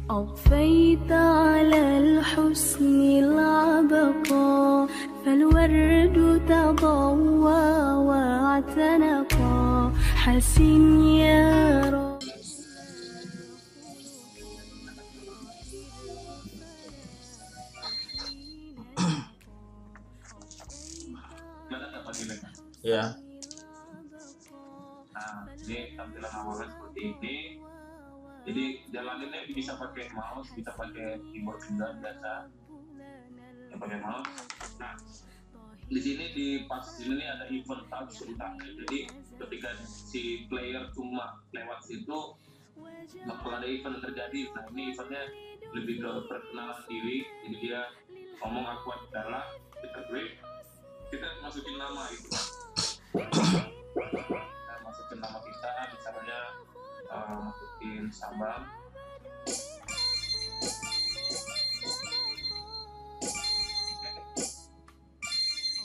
أضفيت على الحسن العبقى فالورد تضوى واعتنقا حسن يا رب. Ya. Nah, ini tampilan awalnya seperti ini. Jadi jalaninnya bisa pakai mouse, bisa pakai keyboard juga biasa. Ya pakai mouse. Nah, di sini di pas ini ada event touch urutannya. Jadi ketika si player cuma lewat situ bakal ada event terjadi. Nah, ini eventnya lebih ke perkenalan diri. Jadi dia ngomong aku adalah, kita break, kita masukin nama itu. Kita masukin nama kita, misalnya masukin Sabang.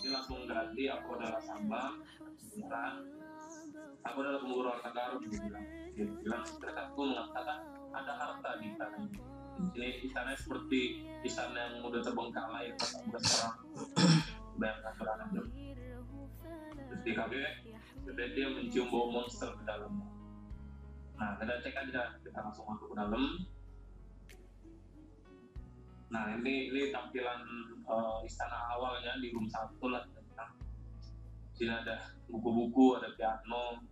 Ini langsung ganti, aku adalah Sabang. Beneran, aku adalah pengurus harta karun. Dia bilang aku mengatakan ada harta di istana ini. Ini istana seperti istana yang udah terbengkalai, udah sekarang banyak aturan. Terus di KB dia mencium bau monster ke dalam. Nah, kita cek aja, kita langsung masuk ke dalam. Nah, ini tampilan istana awalnya di room 1 lah. Sini ada buku-buku, ada piano,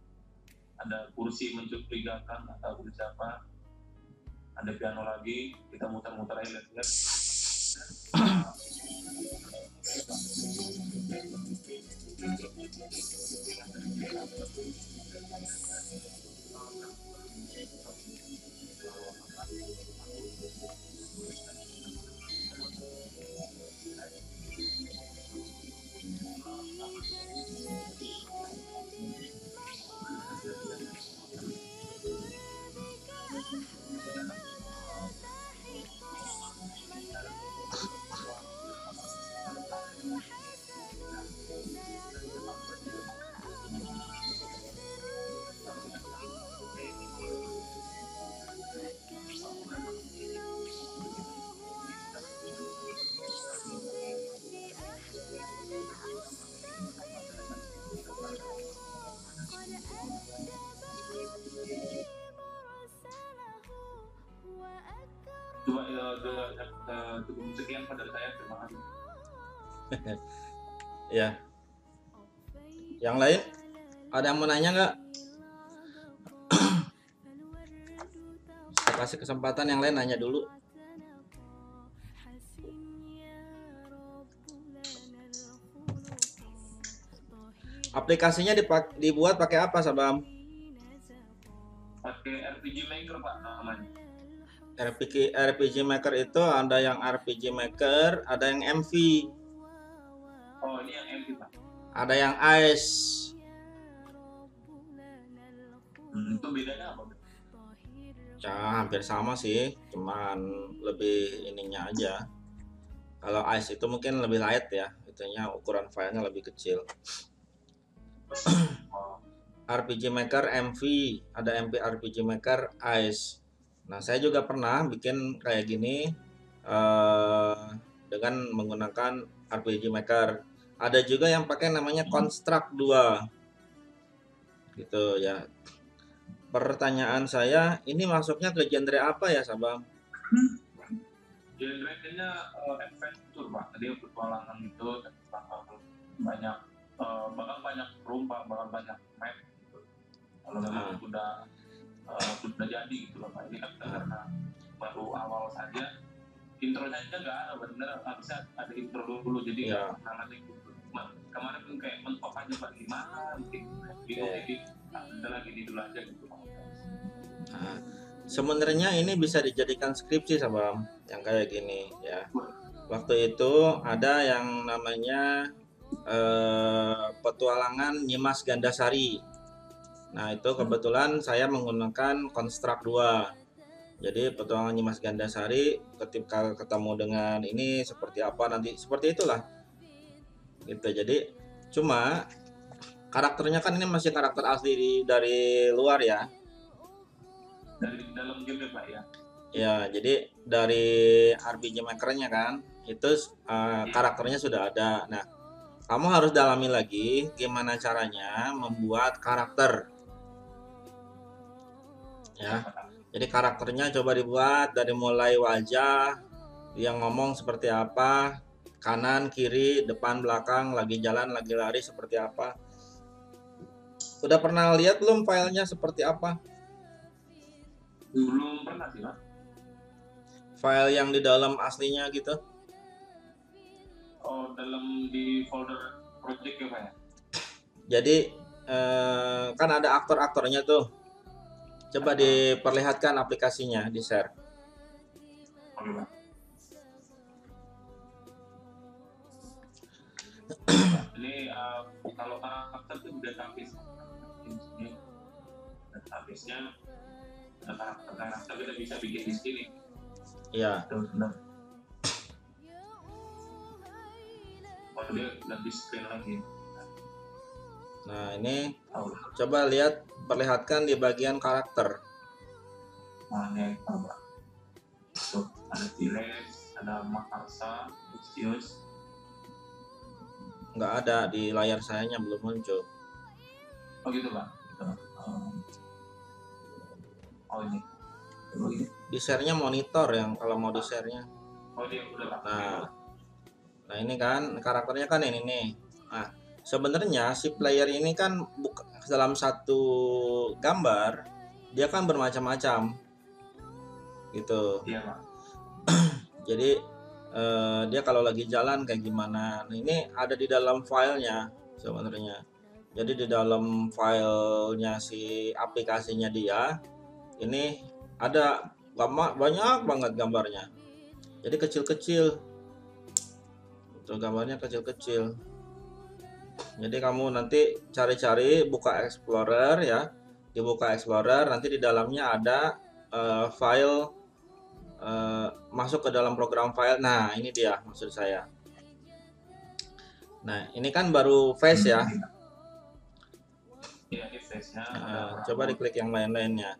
ada kursi mencurigakan, atau kursi apa. Ada piano lagi, kita muter-muter aja lihat. Cukup sekian pada saya, terima kasih. Ya. Yang lain ada yang mau nanya nggak? Saya kasih kesempatan yang lain nanya dulu. Aplikasinya dibuat pakai apa, Sabam? Pakai RPG Maker, Pak, namanya. RPG Maker itu ada yang RPG Maker, ada yang MV. Oh, ini yang MV, Pak. Ada yang Ice. Itu bedanya apa? Ya, hampir sama sih, cuman lebih ininya aja. Kalau Ice itu mungkin lebih light ya, itunya ukuran filenya lebih kecil. RPG Maker MV, ada RPG Maker Ice. Nah, saya juga pernah bikin kayak gini dengan menggunakan RPG Maker. Ada juga yang pakai namanya Construct 2. Gitu ya. Pertanyaan saya, ini masuknya ke genre apa ya, Sabang? Genre-nya adventure, Pak. Dia petualangan gitu, banyak bakal banyak room, Pak, bakal banyak map gitu. Kalau memang sudah jadi gitu loh, Pak. Ini kan karena baru awal saja, intronya aja nggak ada, bener harusnya ada intro dulu, jadi kenalan itu. Kemarin pun kayak mentok aja, Pak, gimana mungkin jadi ada lagi di dulu aja gitu, Pak. Nah, sebenarnya ini bisa dijadikan skripsi, Sabam, yang kayak gini ya. Waktu itu ada yang namanya petualangan Nyimas Gandasari. Nah, itu kebetulan saya menggunakan Construct 2. Jadi petualangan Nyimas Gandasari ketika ketemu dengan ini seperti apa nanti, seperti itulah. Gitu. Jadi cuma karakternya kan ini masih karakter asli dari luar ya. Dari dalam game, Pak, ya. Ya, jadi dari RPG Maker-nya kan, itu karakternya sudah ada. Nah, kamu harus dalami lagi gimana caranya membuat karakter, ya. Jadi karakternya coba dibuat dari mulai wajah, yang ngomong seperti apa, kanan, kiri, depan, belakang, lagi jalan, lagi lari seperti apa. Udah pernah lihat belum filenya seperti apa? Belum pernah sih, Mas. File yang di dalam aslinya gitu. Oh, dalam di folder project ya, Pak ya? Jadi kan ada aktor-aktornya tuh. Coba diperlihatkan aplikasinya, di share. Oke, Pak. Ini kalau karakter itu database. Ini database-nya ada karakter kita bisa bikin di sini. Iya. Benar. Oh, dia ganti screen lagi. Nah, ini Oh, coba lihat, perlihatkan di bagian karakter. nah, ini apa? Tuh, ada T-Rex, ada Makarsa, Lucius. Nggak ada di layar sayanya, belum muncul. Oh gitu, Pak. Gitu. Oh ini. Oh, ini. Di share-nya monitor yang kalau mau di share-nya. Oh dia udah, Pak. Nah ini kan karakternya kan ini nih. Nah, sebenarnya si player ini kan dalam satu gambar dia kan bermacam-macam gitu. Iya, Pak. Jadi dia kalau lagi jalan kayak gimana. Nah, ini ada di dalam filenya sebenarnya. Jadi di dalam filenya si aplikasinya dia ini ada banyak banget gambarnya. Jadi kecil-kecil. Tuh gambarnya kecil-kecil. Jadi kamu nanti cari-cari, buka Explorer ya. Dibuka Explorer, nanti di dalamnya ada file, masuk ke dalam program file. Nah, ini dia maksud saya. Nah, ini kan baru face ya. Iya, ini face-nya. Coba diklik yang lain-lainnya.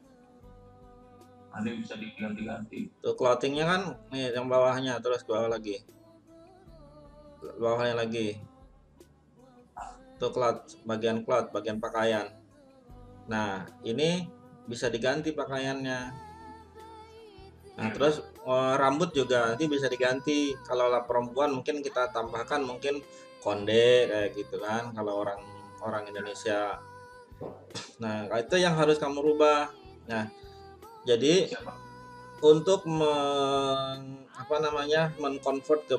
Nanti bisa diganti-ganti. Tuh clothing-nya kan nih yang bawahnya, terus ke bawah lagi. Bawahnya lagi. Tuh bagian pakaian. Nah, ini bisa diganti pakaiannya. Nah, terus rambut juga nanti bisa diganti. Kalau perempuan mungkin kita tambahkan mungkin konde kayak gitu kan, kalau orang Indonesia. Nah, itu yang harus kamu rubah. Nah, jadi untuk mengkonvert ke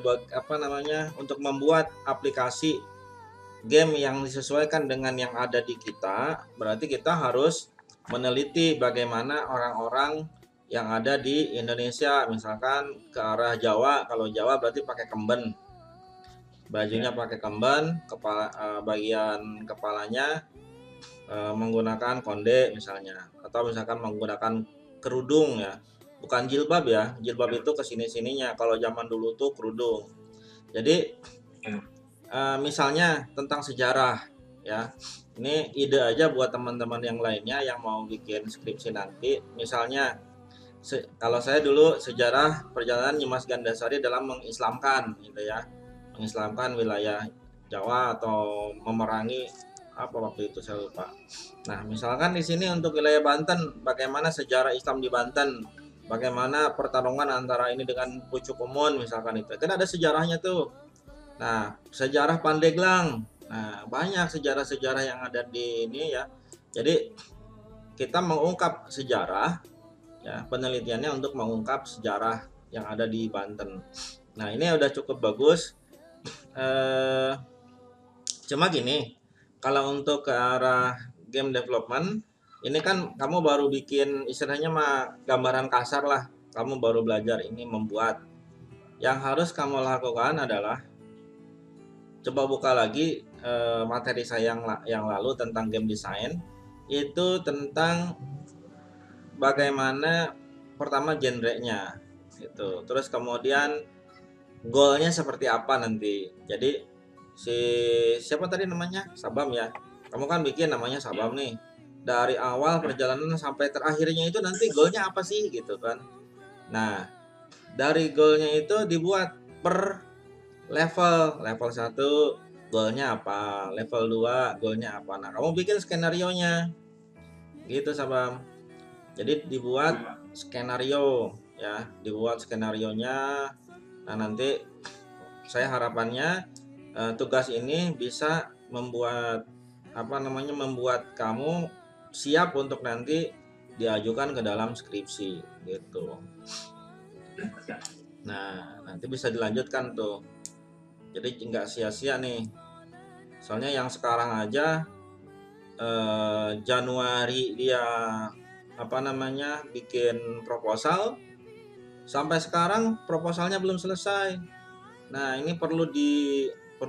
untuk membuat aplikasi game yang disesuaikan dengan yang ada di kita, berarti kita harus meneliti bagaimana orang-orang yang ada di Indonesia, misalkan ke arah Jawa. Kalau Jawa berarti pakai kemben, bajunya pakai kemben, bagian kepalanya menggunakan konde misalnya, atau misalkan menggunakan kerudung ya, bukan jilbab ya. Jilbab itu kesini-sininya, kalau zaman dulu tuh kerudung. Jadi misalnya tentang sejarah ya, ini ide aja buat teman-teman yang lainnya yang mau bikin skripsi nanti. Misalnya kalau saya dulu sejarah perjalanan Nyimas Gandasari dalam mengislamkan gitu ya, mengislamkan wilayah Jawa atau memerangi apa waktu itu saya lupa. Nah, misalkan di sini untuk wilayah Banten, bagaimana sejarah Islam di Banten, bagaimana pertarungan antara ini dengan Pucuk Umun misalkan, itu kan ada sejarahnya tuh. Nah, sejarah Pandeglang. Nah, banyak sejarah-sejarah yang ada di ini ya. Jadi kita mengungkap sejarah ya, penelitiannya untuk mengungkap sejarah yang ada di Banten. Nah, ini udah cukup bagus. Cuma gini, kalau untuk ke arah game development, ini kan kamu baru bikin istilahnya mah gambaran kasar lah. Kamu baru belajar ini membuat. Yang harus kamu lakukan adalah coba buka lagi materi saya yang lalu tentang game design. Itu tentang bagaimana pertama genrenya gitu. Terus kemudian goalnya seperti apa nanti. Jadi siapa tadi namanya? Sabam ya. Kamu kan bikin namanya Sabam nih. Dari awal perjalanan sampai terakhirnya itu nanti goalnya apa sih gitu kan. Nah, dari goalnya itu dibuat per level. Level 1 goalnya apa, level 2 goalnya apa. Nah, kamu bikin skenarionya. Gitu, Sabam. Jadi dibuat skenario ya, dibuat skenarionya. Nah, nanti saya harapannya tugas ini bisa membuat membuat kamu siap untuk nanti diajukan ke dalam skripsi gitu. Nah, nanti bisa dilanjutkan tuh. Jadi nggak sia-sia nih. Soalnya yang sekarang aja Januari dia bikin proposal, sampai sekarang proposalnya belum selesai. Nah, ini perlu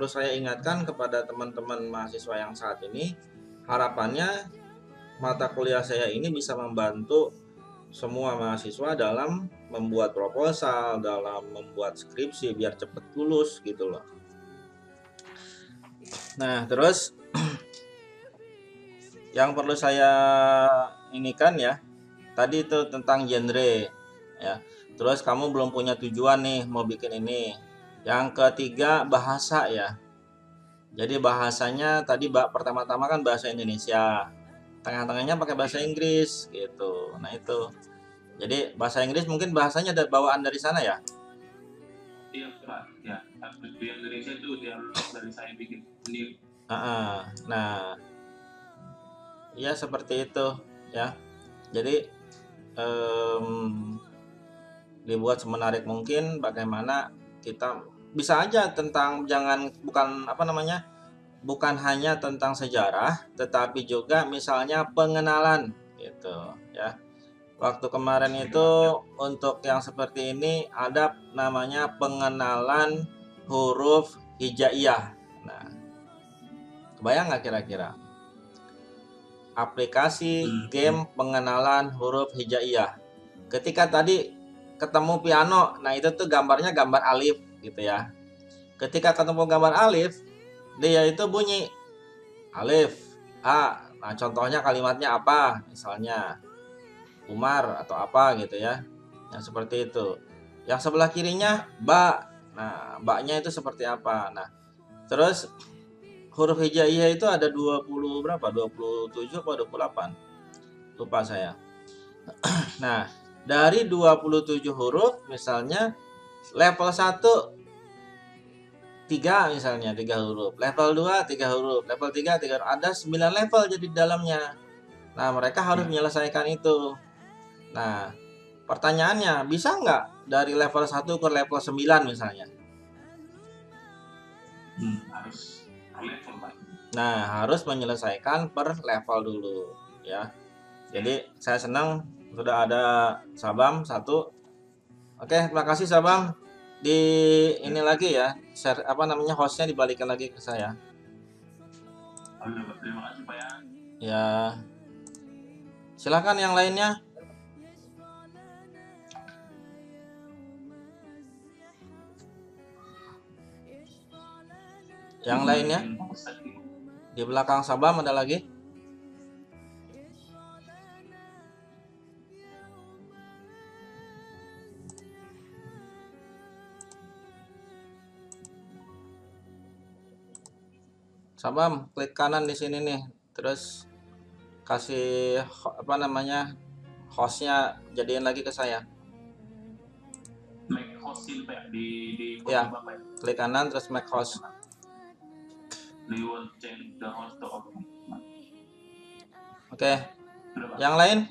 saya ingatkan kepada teman-teman mahasiswa yang saat ini, harapannya mata kuliah saya ini bisa membantu semua mahasiswa dalam membuat proposal, dalam membuat skripsi biar cepet lulus gitu loh. Nah, terus yang perlu saya inikan ya, tadi itu tentang genre ya. Terus kamu belum punya tujuan nih mau bikin ini. Yang ketiga, bahasa ya. Jadi bahasanya tadi pertama-tama kan bahasa Indonesia, tengah-tengahnya pakai bahasa Inggris gitu. Nah itu, jadi bahasa Inggris mungkin bahasanya ada bawaan dari sana ya? Iya Pak, ya. Di Indonesia itu dialog dari saya bikin sendiri. Nah, ya seperti itu ya. Jadi dibuat semenarik mungkin, bagaimana kita bisa aja bukan hanya tentang sejarah, tetapi juga misalnya pengenalan gitu ya. Waktu kemarin itu untuk yang seperti ini ada namanya pengenalan huruf hijaiyah. Nah, kebayang nggak kira-kira? Aplikasi game pengenalan huruf hijaiyah. Ketika tadi ketemu piano, nah itu tuh gambarnya gambar alif gitu ya. Ketika ketemu gambar alif, dia itu bunyi alif A. Nah, contohnya kalimatnya apa? Misalnya Umar atau apa gitu ya. Yang seperti itu. Yang sebelah kirinya ba. Nah, ba-nya itu seperti apa? Nah, terus huruf hijaiyah itu ada 20 berapa? 27 atau 28? Lupa saya. Nah, dari 27 huruf misalnya level 1 3 misalnya 3 huruf, level 2 3 huruf, level 3 3 huruf. Ada 9 level jadi di dalamnya. Nah, mereka harus menyelesaikan itu. Nah, pertanyaannya, bisa nggak dari level 1 ke level 9 misalnya? Harus per level, Pak. Nah, harus menyelesaikan per level dulu ya. Jadi saya senang sudah ada Sabam 1. Oke, terima kasih Sabam. Di ini lagi ya, share hostnya dibalikan lagi ke saya. Terima kasih Pak ya. Ya. Silakan yang lainnya. Yang lainnya? Di belakang Sabam ada lagi? Sabam, klik kanan di sini nih. Terus kasih hostnya jadiin lagi ke saya. Make host ini Pak di ya, Bapak ya. Klik kanan terus make host. Do you want change the host to open? Oke. Yang lain?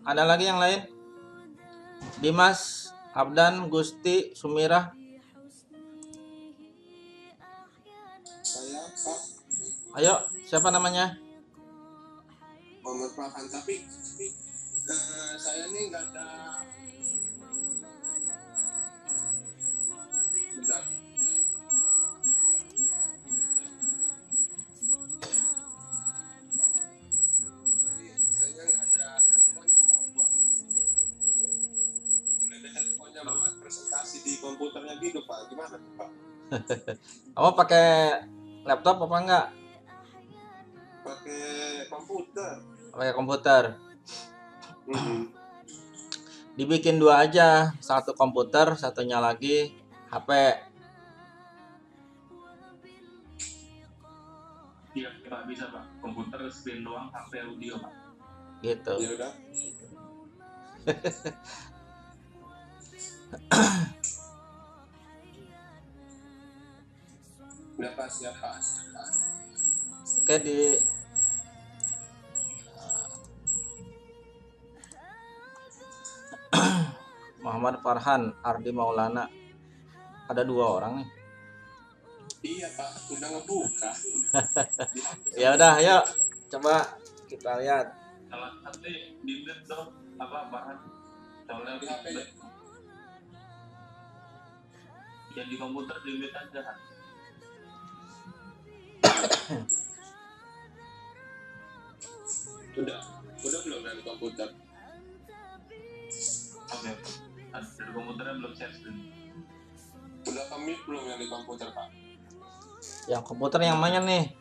Ada lagi yang lain? Dimas, Abdan, Gusti, Sumirah. Saya Pak. Ayo, siapa namanya? Muhammad Farhan, tapi saya ini nggak ada. Bentar. Saya nggak ada handphonenya buat presentasi di komputernya gitu Pak. Gimana Pak? Kamu pakai laptop apa enggak? Pakai komputer. Pakai komputer. Dibikin 2 aja, satu komputer, satunya lagi HP. Iya Pak, bisa Pak. Komputer screen doang, HP audio Pak. Gitu. Ya udah. Udah Pak, siap Pak. Oke, di Muhammad Farhan, Ardi Maulana. Ada 2 orang nih. Iya Pak, udah ngebuka. Ya udah, ayo coba kita lihat. Salah satu di dong apa bahan soalnya Di HP-nya. yang di komputer di aja kan. Udah belum dari komputer? Oke. Dari komputernya belum share screen. Udah kemit belum yang di komputer Pak? Yang komputer yang mana nih?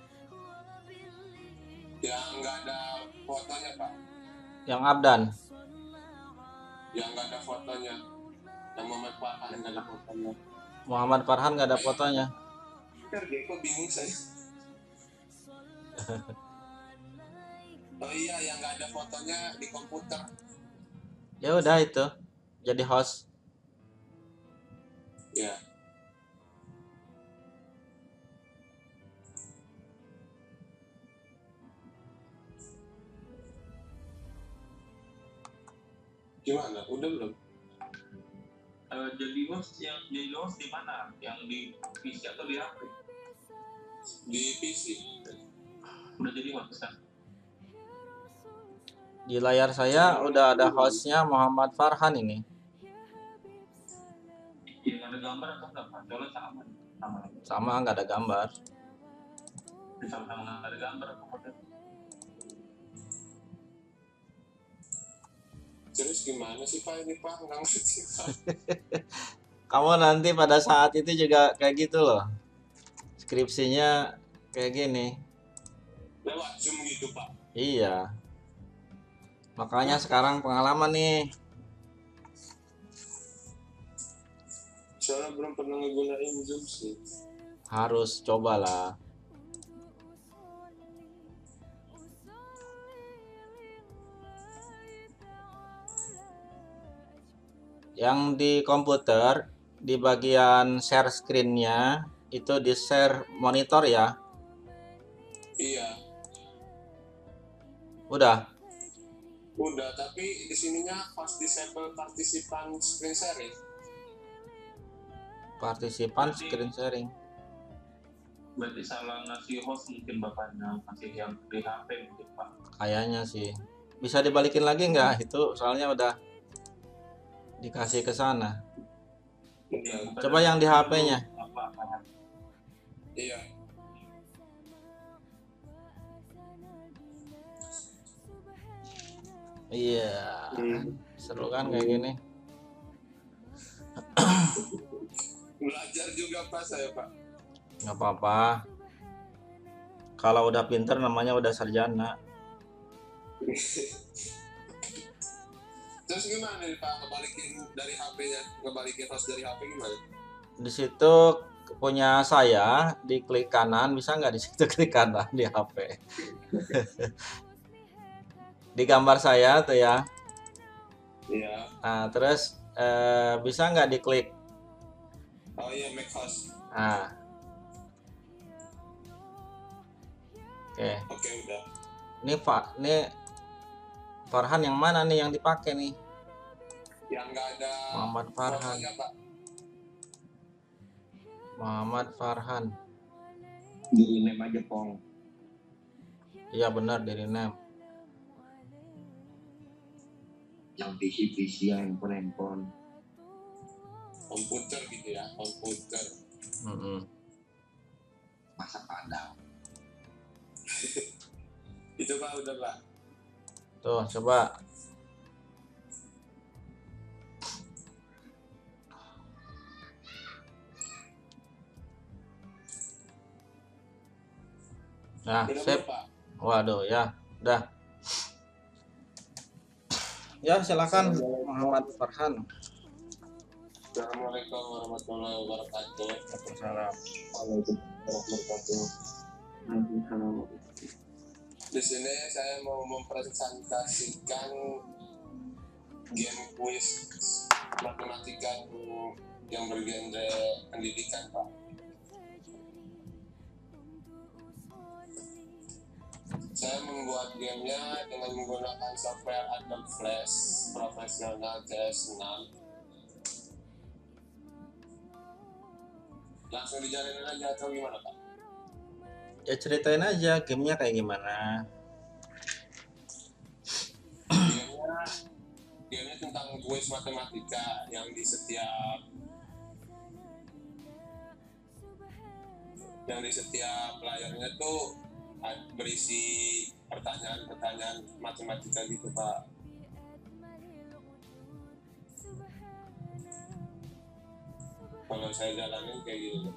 Yang nggak ada fotonya Pak? Yang Abdan. Yang nggak ada fotonya? Yang Muhammad Farhan nggak ada fotonya? Muhammad Farhan nggak ada fotonya. Kok bingung saya? Oh iya, yang nggak ada fotonya di komputer. Ya udah itu. Jadi host. Ya. Gimana? Udah belum? Jadi host di mana? Yang di PC atau di HP? Di PC. Udah jadi host kan? Di layar saya udah ada hostnya Muhammad Farhan ini. Yang ada gambar atau enggak Pak? Soalnya sama. Sama nggak ada gambar. Sama nggak ada gambar atau apa? Terus gimana sih Pak ini Pak? Nggak ngerti Pak. Kamu nanti pada saat itu juga kayak gitu loh. Skripsinya kayak gini. Lewat Zoom gitu Pak. Iya. Makanya sekarang pengalaman nih. Soalnya belum pernah ngegunain Zoom sih. Harus cobalah. Yang di komputer, di bagian share screen-nya, itu di share monitor ya. Iya. Udah. Udah, tapi di sininya pas disable partisipan screen sharing. Partisipan screen sharing. Berarti salah ngasih host mungkin bapaknya, masih yang di HP mungkin Pak. Kayaknya sih. Bisa dibalikin lagi nggak? Itu soalnya udah dikasih ke sana. Iya. Coba yang di HP-nya. Apa? Iya. Iya. Seru kan kayak gini. Belajar juga Pak saya Pak. Nggak apa-apa. Kalau udah pinter namanya udah sarjana. Terus gimana nih Pak ngebalikin dari HP-nya? Ngebalikin host dari HP gimana? Di situ punya saya, diklik kanan, bisa nggak di situ klik kanan di HP? Di gambar saya tuh ya. Iya. Nah, terus bisa nggak diklik? Oh iya, make host. Nah. Oke. Oke, udah. Ini Farhan yang mana nih yang dipakai nih? Yang nggak ada Muhammad Farhan. fotonya, Pak. Muhammad Farhan. Di name aja Pong. Iya benar, dari rename. Yang PC handphone. Komputer gitu ya, komputer. Masa padang. Itu Pak, udah Pak. Tuh, coba. Nah, Udah save. belum, Pak? Waduh, ya. Udah. Ya, silakan Muhammad Farhan. Assalamualaikum warahmatullahi wabarakatuh. Waalaikumsalam. Di sini saya mau mempresentasikan game kuis matematika yang bergenre pendidikan, Pak. Saya membuat gamenya dengan menggunakan software Adobe Flash Professional CS6. Langsung dijalanin aja atau gimana, Pak? Ya ceritain aja gamenya kayak gimana. Gamenya tentang kuis matematika yang di setiap layarnya tuh berisi pertanyaan-pertanyaan matematika gitu, Pak. Kalau saya jalanin kayak gitu.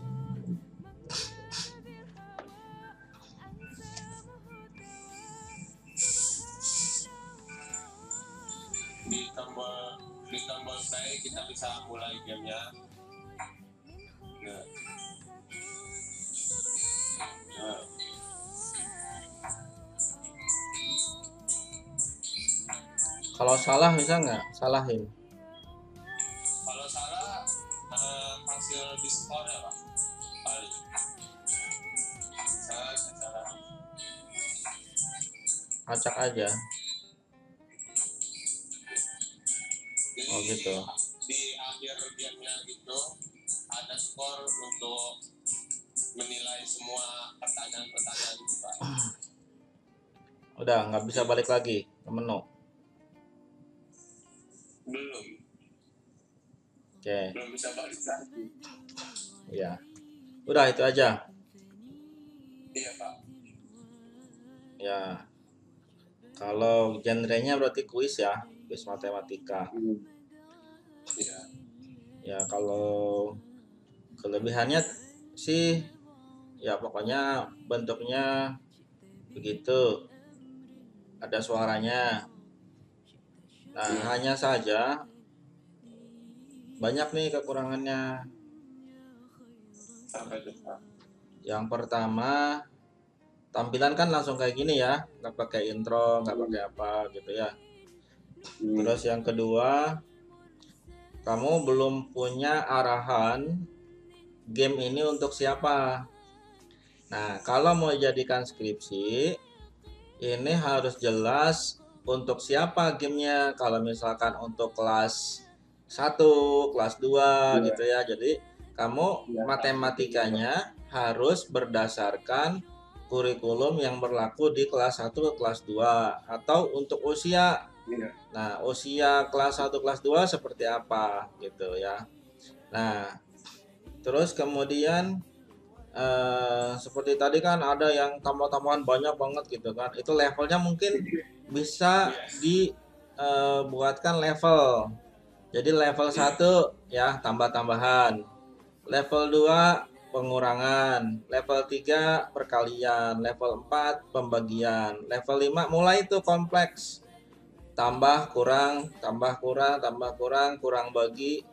Di tombol play kita bisa mulai gamenya. Nah. Kalau salah bisa nggak? Salahin. Kalau salah hasil diskon ya, Pak. Paling. Saya salah. Acak aja. Jadi, Oh gitu. Di akhir gamenya gitu ada skor untuk menilai semua pertanyaan-pertanyaan itu, Pak. Udah nggak bisa balik lagi ke menu. Belum Oke. belum bisa balik lagi. Ya. Udah itu aja. Iya, Pak. Ya. Kalau genrenya berarti kuis ya, kuis matematika. Iya. Ya kalau kelebihannya sih ya pokoknya bentuknya begitu, ada suaranya. Nah hanya saja banyak nih kekurangannya. Sampai depan. Yang pertama, tampilan kan langsung kayak gini ya, nggak pakai intro, nggak pakai apa gitu ya. Terus yang kedua, kamu belum punya arahan game ini untuk siapa. Nah, kalau mau jadikan skripsi, ini harus jelas untuk siapa gamenya. Kalau misalkan untuk kelas 1, kelas 2 gitu ya. Jadi, kamu matematikanya harus berdasarkan kurikulum yang berlaku di kelas 1 ke kelas 2 atau untuk usia. Nah, usia kelas 1 kelas 2 seperti apa gitu ya. Nah, terus kemudian seperti tadi kan ada yang tambah-tambahan banyak banget gitu kan. Itu levelnya mungkin bisa dibuatkan level. Jadi level 1 ya tambah-tambahan. Level 2 pengurangan, level 3 perkalian, level 4 pembagian, level 5 mulai itu kompleks. Tambah kurang, tambah kurang, tambah kurang, kurang bagi,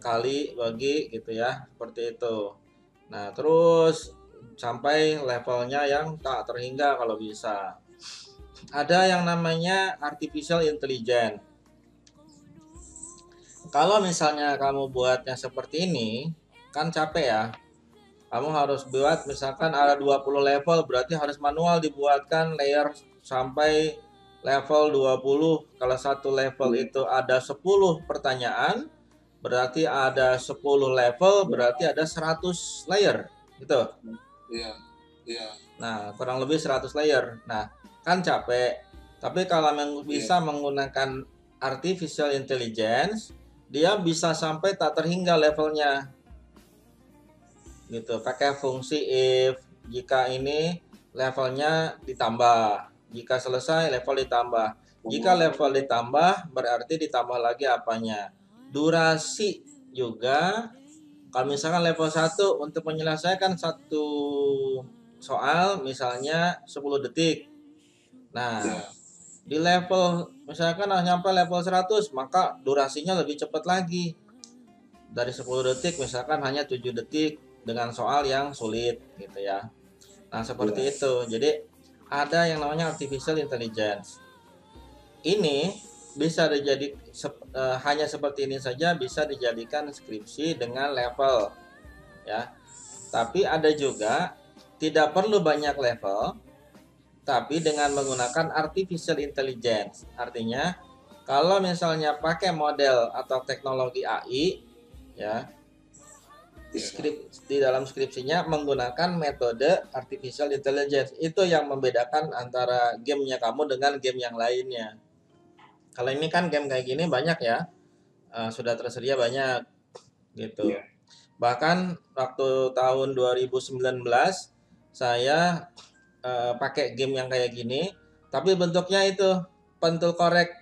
kali bagi gitu ya, seperti itu. Nah, terus sampai levelnya yang tak terhingga kalau bisa. Ada yang namanya artificial intelligence. Kalau misalnya kamu buatnya seperti ini, kan capek ya. Kamu harus buat misalkan ada 20 level, berarti harus manual dibuatkan layer sampai level 20. Kalau satu level itu ada 10 pertanyaan, berarti ada 10 level, berarti ada 100 layer gitu. Iya. Nah, kurang lebih 100 layer. Nah, kan capek. Tapi kalau bisa menggunakan artificial intelligence, dia bisa sampai tak terhingga levelnya. Gitu, pakai fungsi if. Jika ini levelnya ditambah, jika selesai level ditambah. Jika level ditambah, berarti ditambah lagi apanya? Durasi juga. Kalau misalkan level 1 untuk menyelesaikan satu soal misalnya 10 detik. Nah, Di level misalkan nyampe level 100, maka durasinya lebih cepat lagi. Dari 10 detik misalkan hanya 7 detik dengan soal yang sulit gitu ya. Nah, seperti itu. Jadi ada yang namanya artificial intelligence. Ini bisa hanya seperti ini saja bisa dijadikan skripsi dengan level ya. Tapi ada juga tidak perlu banyak level, tapi dengan menggunakan artificial intelligence. Artinya kalau misalnya pakai model atau teknologi AI ya, di dalam skripsinya menggunakan metode artificial intelligence. Itu yang membedakan antara gamenya kamu dengan game yang lainnya. Kalau ini kan game kayak gini banyak ya, sudah tersedia banyak gitu. Bahkan waktu tahun 2019 saya pakai game yang kayak gini, tapi bentuknya itu pentul korek.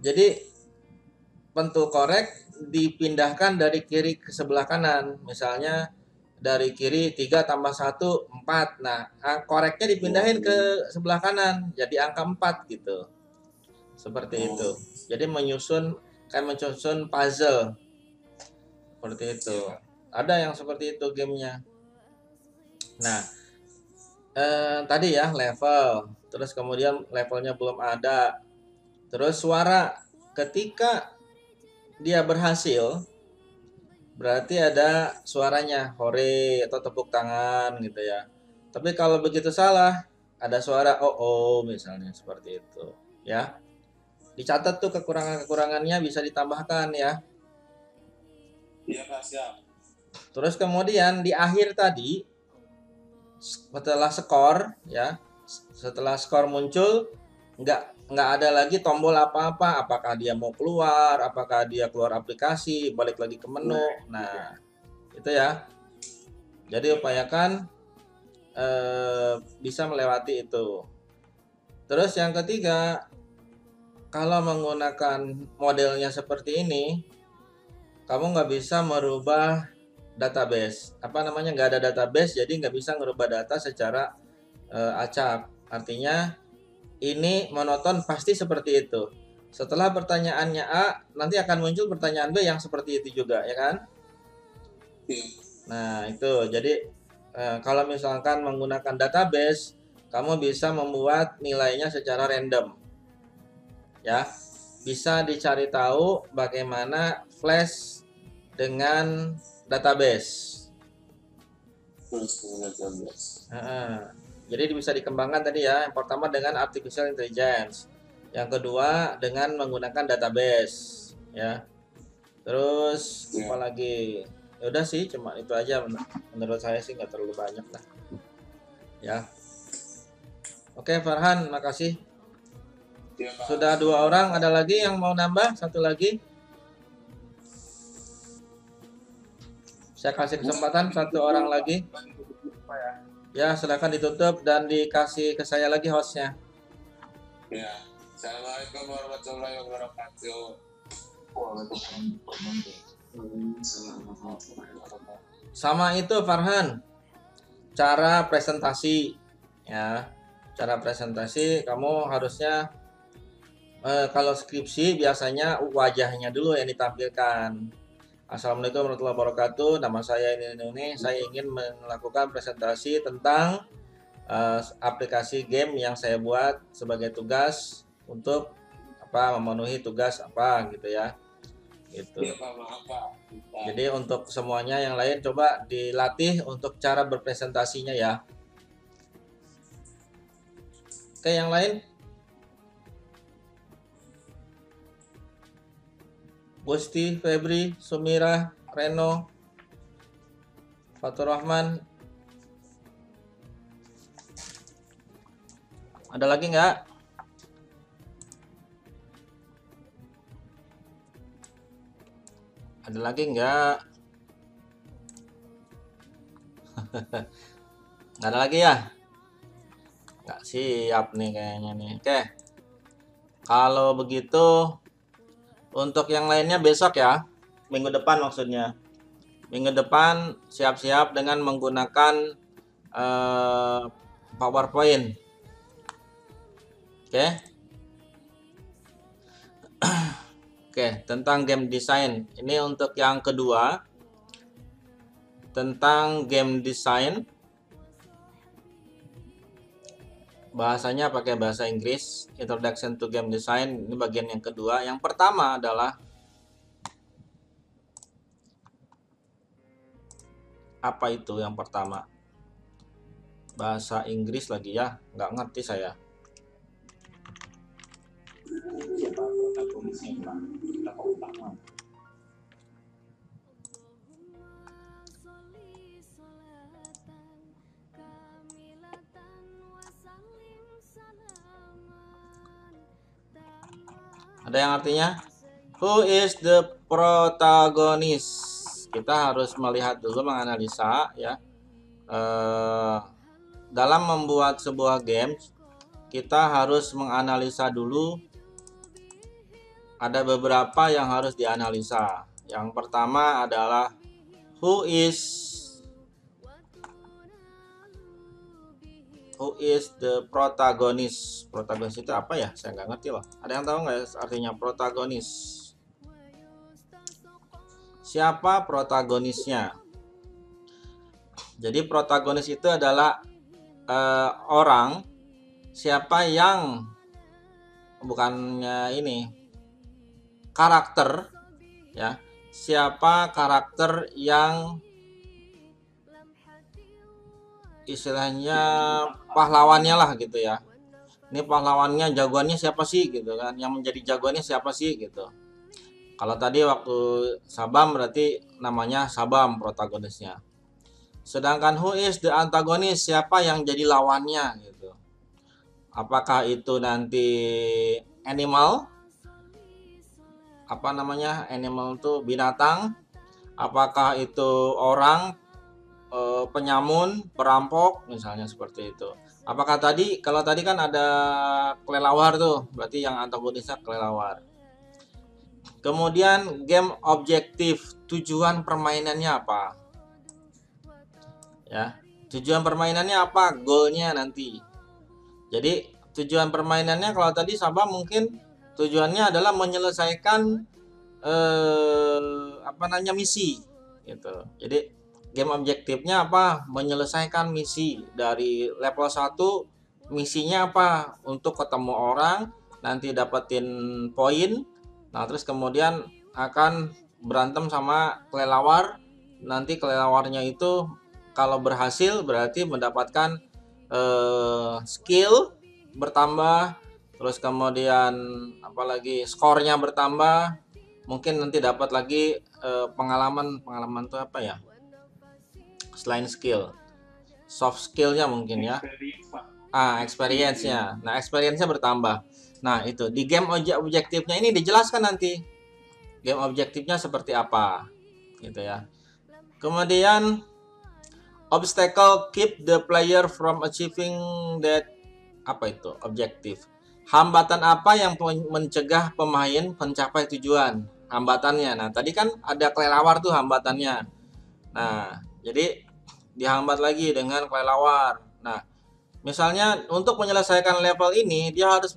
Jadi pentul korek dipindahkan dari kiri ke sebelah kanan. Misalnya dari kiri 3 tambah 1 4. Nah, koreknya dipindahin ke sebelah kanan jadi angka 4 gitu. Seperti itu. Jadi menyusun puzzle. Seperti itu. Ada yang seperti itu gamenya. Nah, tadi ya level. Terus kemudian levelnya belum ada. Terus suara, ketika dia berhasil berarti ada suaranya hore atau tepuk tangan gitu ya. Tapi kalau begitu salah ada suara oh misalnya, seperti itu ya. Dicatat tuh kekurangannya bisa ditambahkan ya. Iya Kak, siap. Terus kemudian di akhir tadi setelah skor ya, setelah skor muncul nggak ada lagi tombol apa-apa, apakah dia mau keluar, apakah dia keluar aplikasi, balik lagi ke menu. Nah, itu ya. Jadi upayakan bisa melewati itu. Terus yang ketiga, kalau menggunakan modelnya seperti ini, kamu nggak bisa merubah database. Nggak ada database, jadi nggak bisa merubah data secara acak. Artinya ini monoton pasti seperti itu. Setelah pertanyaannya A, nanti akan muncul pertanyaan B yang seperti itu juga, ya kan? Nah, itu. Jadi kalau misalkan menggunakan database, kamu bisa membuat nilainya secara random. Ya. Bisa dicari tahu bagaimana flash dengan database. Jadi bisa dikembangkan tadi ya. Yang pertama dengan artificial intelligence, yang kedua dengan menggunakan database, ya. Terus apa lagi? Ya udah sih, cuma itu aja menurut saya sih, nggak terlalu banyak lah. Ya. Oke Farhan, makasih. Sudah 2 orang, ada lagi yang mau nambah? Satu lagi. Saya kasih kesempatan 1 orang lagi. Ya, silakan ditutup dan dikasih ke saya lagi hostnya. Ya, assalamualaikum warahmatullahi wabarakatuh. Sama itu Farhan, cara presentasi ya. Cara presentasi kamu harusnya kalau skripsi biasanya wajahnya dulu yang ditampilkan. Assalamualaikum warahmatullahi wabarakatuh. Nama saya ini. Saya ingin melakukan presentasi tentang aplikasi game yang saya buat sebagai tugas untuk memenuhi tugas gitu ya. Gitu. Jadi untuk semuanya yang lain coba dilatih untuk cara berpresentasinya ya. Oke, yang lain? Gusti, Febri, Sumira, Reno, Fatur Rahman. Ada lagi nggak? Ada lagi nggak? Nggak ada lagi ya? Nggak siap nih kayaknya nih. Oke. Kalau begitu, untuk yang lainnya besok ya, minggu depan maksudnya. Minggu depan siap-siap dengan menggunakan PowerPoint. Oke. Oke, tentang game design. Ini untuk yang kedua. Tentang game design. Bahasanya pakai bahasa Inggris. Introduction to Game Design. Ini bagian yang kedua. Yang pertama adalah apa itu yang pertama? Bahasa Inggris lagi ya, nggak ngerti saya. Siapa protagonisnya, Pak? Tokoh utama. Ada yang artinya? Who is the protagonist? Kita harus melihat dulu, menganalisa ya. Dalam membuat sebuah game, kita harus menganalisa dulu. Ada beberapa yang harus dianalisa. Yang pertama adalah who is the protagonist. Protagonis itu apa ya? Saya nggak ngerti loh. Ada yang tahu nggak ya artinya protagonis? Siapa protagonisnya? Jadi protagonis itu adalah orang, siapa yang, bukannya ini, karakter ya, siapa karakter yang istilahnya pahlawannya lah gitu ya. Ini pahlawannya, jagoannya siapa sih gitu kan, yang menjadi jagoannya siapa sih gitu. Kalau tadi waktu Sabam berarti namanya Sabam protagonisnya. Sedangkan who is the antagonist, siapa yang jadi lawannya gitu. Apakah itu nanti animal? Apa namanya? Animal itu binatang. Apakah itu orang, penyamun, perampok misalnya seperti itu. Apakah tadi, kalau tadi kan ada kelelawar tuh, berarti yang antagonisnya kelelawar. Kemudian game objektif, tujuan permainannya apa? Ya, tujuan permainannya apa? Goalnya nanti. Jadi tujuan permainannya kalau tadi Sabah mungkin tujuannya adalah menyelesaikan misi gitu. Jadi game objektifnya apa? Menyelesaikan misi. Dari level 1 misinya apa? Untuk ketemu orang, nanti dapetin poin. Nah, terus kemudian akan berantem sama kelelawar. Nanti kelelawarnya itu kalau berhasil berarti mendapatkan skill bertambah, terus kemudian apalagi skornya bertambah, mungkin nanti dapat lagi pengalaman itu apa ya, selain skill, soft skillnya mungkin ya, experience-nya. Nah, experience-nya bertambah. Nah, itu di game objektifnya ini dijelaskan nanti game objektifnya seperti apa gitu ya. Kemudian obstacle keep the player from achieving that, apa itu objektif? Hambatan apa yang mencegah pemain mencapai tujuan? Hambatannya. Nah, tadi kan ada kelelawar tuh hambatannya. Nah, jadi dihambat lagi dengan kelelawar. Nah, misalnya untuk menyelesaikan level ini dia harus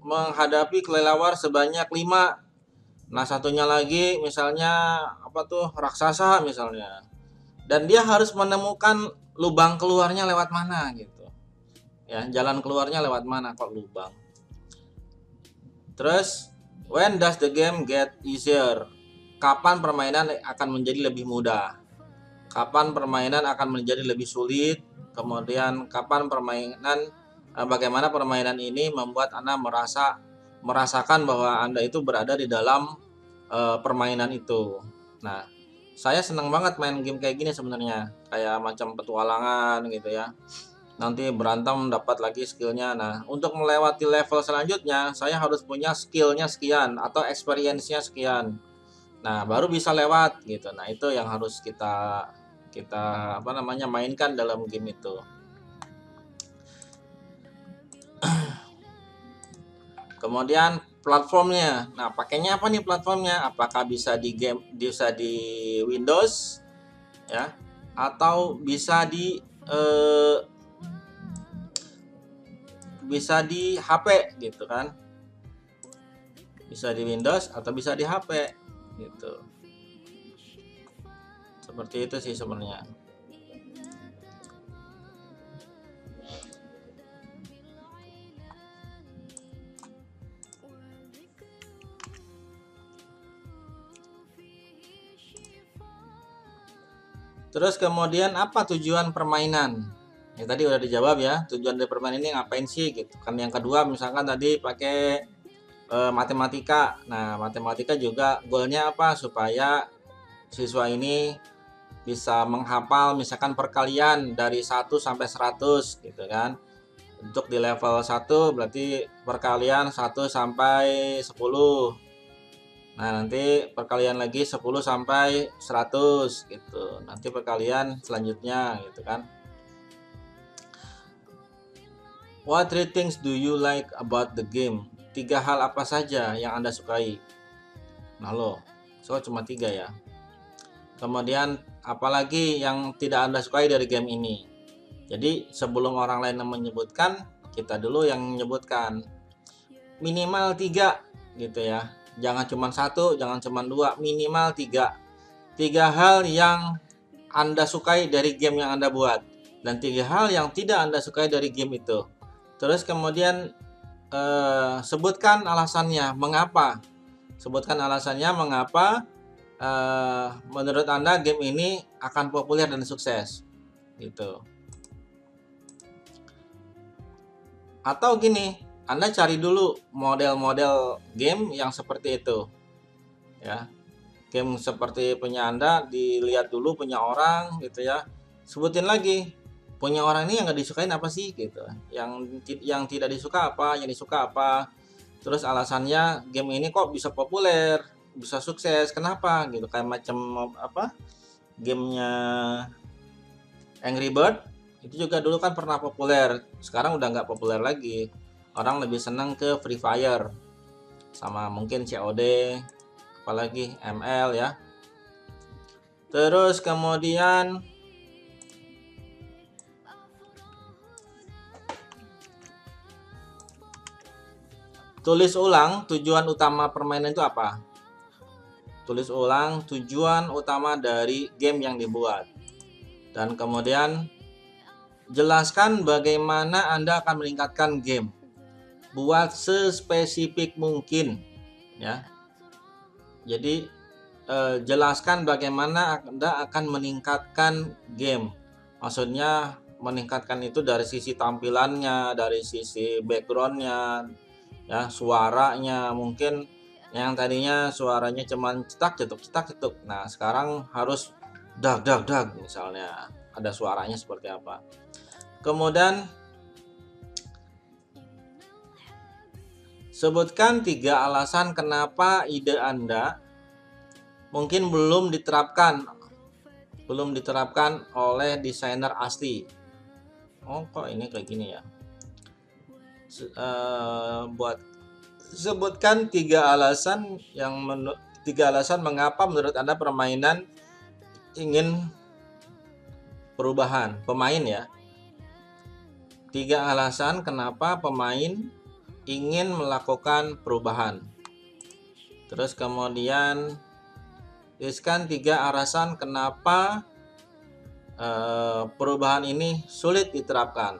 menghadapi kelelawar sebanyak 5. Nah, satunya lagi misalnya apa tuh, raksasa misalnya. Dan dia harus menemukan lubang keluarnya lewat mana gitu. Ya, jalan keluarnya lewat mana kok lubang. Terus, when does the game get easier? Kapan permainan akan menjadi lebih mudah? Kapan permainan akan menjadi lebih sulit? Kemudian kapan permainan, bagaimana permainan ini membuat Anda merasakan bahwa Anda itu berada di dalam permainan itu. Nah, saya senang banget main game kayak gini sebenarnya, kayak macam petualangan gitu ya. Nanti berantem dapat lagi skillnya. Nah, untuk melewati level selanjutnya saya harus punya skillnya sekian atau experience-nya sekian. Nah, baru bisa lewat gitu. Nah, itu yang harus kita mainkan dalam game itu. Kemudian platformnya. Nah, pakainya apa nih platformnya? Apakah bisa di Windows ya, bisa di HP gitu kan, bisa di Windows atau bisa di HP gitu. Seperti itu sih sebenarnya. Terus kemudian apa tujuan permainan? Ya tadi udah dijawab ya, tujuan dari permainan ini ngapain sih gitu kan. Yang kedua misalkan tadi pakai matematika. Nah, matematika juga goalnya apa? Supaya siswa ini bisa menghafal misalkan perkalian dari 1 sampai 100 gitu kan. Untuk di level 1 berarti perkalian 1 sampai 10. Nah, nanti perkalian lagi 10 sampai 100 gitu. Nanti perkalian selanjutnya gitu kan. What 3 things do you like about the game? 3 hal apa saja yang Anda sukai? Nah lo, so cuma 3 ya. Kemudian apalagi yang tidak Anda sukai dari game ini? Jadi sebelum orang lain yang menyebutkan, kita dulu yang menyebutkan. Minimal 3 gitu ya. Jangan cuma 1, jangan cuma 2, minimal 3. 3 hal yang Anda sukai dari game yang Anda buat, dan 3 hal yang tidak Anda sukai dari game itu. Terus kemudian sebutkan alasannya mengapa. Sebutkan alasannya mengapa menurut Anda game ini akan populer dan sukses gitu. Atau gini, Anda cari dulu model-model game yang seperti itu ya. Game seperti punya Anda dilihat dulu punya orang gitu ya. Sebutin lagi punya orang ini yang nggak disukain apa sih gitu. Yang tidak disuka apa, yang disuka apa. Terus alasannya game ini kok bisa populer, bisa sukses, kenapa gitu. Kayak macam apa? Gamenya Angry Bird itu juga dulu kan pernah populer, sekarang udah nggak populer lagi. Orang lebih senang ke Free Fire sama mungkin COD, apalagi ML ya. Terus kemudian tulis ulang tujuan utama permainan itu apa? Tulis ulang tujuan utama dari game yang dibuat. Dan kemudian jelaskan bagaimana Anda akan meningkatkan game. Buat sespesifik mungkin ya. Jadi jelaskan bagaimana Anda akan meningkatkan game. Maksudnya meningkatkan itu dari sisi tampilannya, dari sisi backgroundnya ya, suaranya. Mungkin yang tadinya suaranya cuman cetak cetuk. Nah sekarang harus dag misalnya, ada suaranya seperti apa. Kemudian sebutkan 3 alasan kenapa ide Anda mungkin belum diterapkan oleh desainer asli. Oh kok ini kayak gini ya. Sebutkan 3 alasan mengapa menurut Anda permainan ingin perubahan. Pemain ya. 3 alasan kenapa pemain ingin melakukan perubahan. Terus kemudian tuliskan 3 alasan kenapa perubahan ini sulit diterapkan.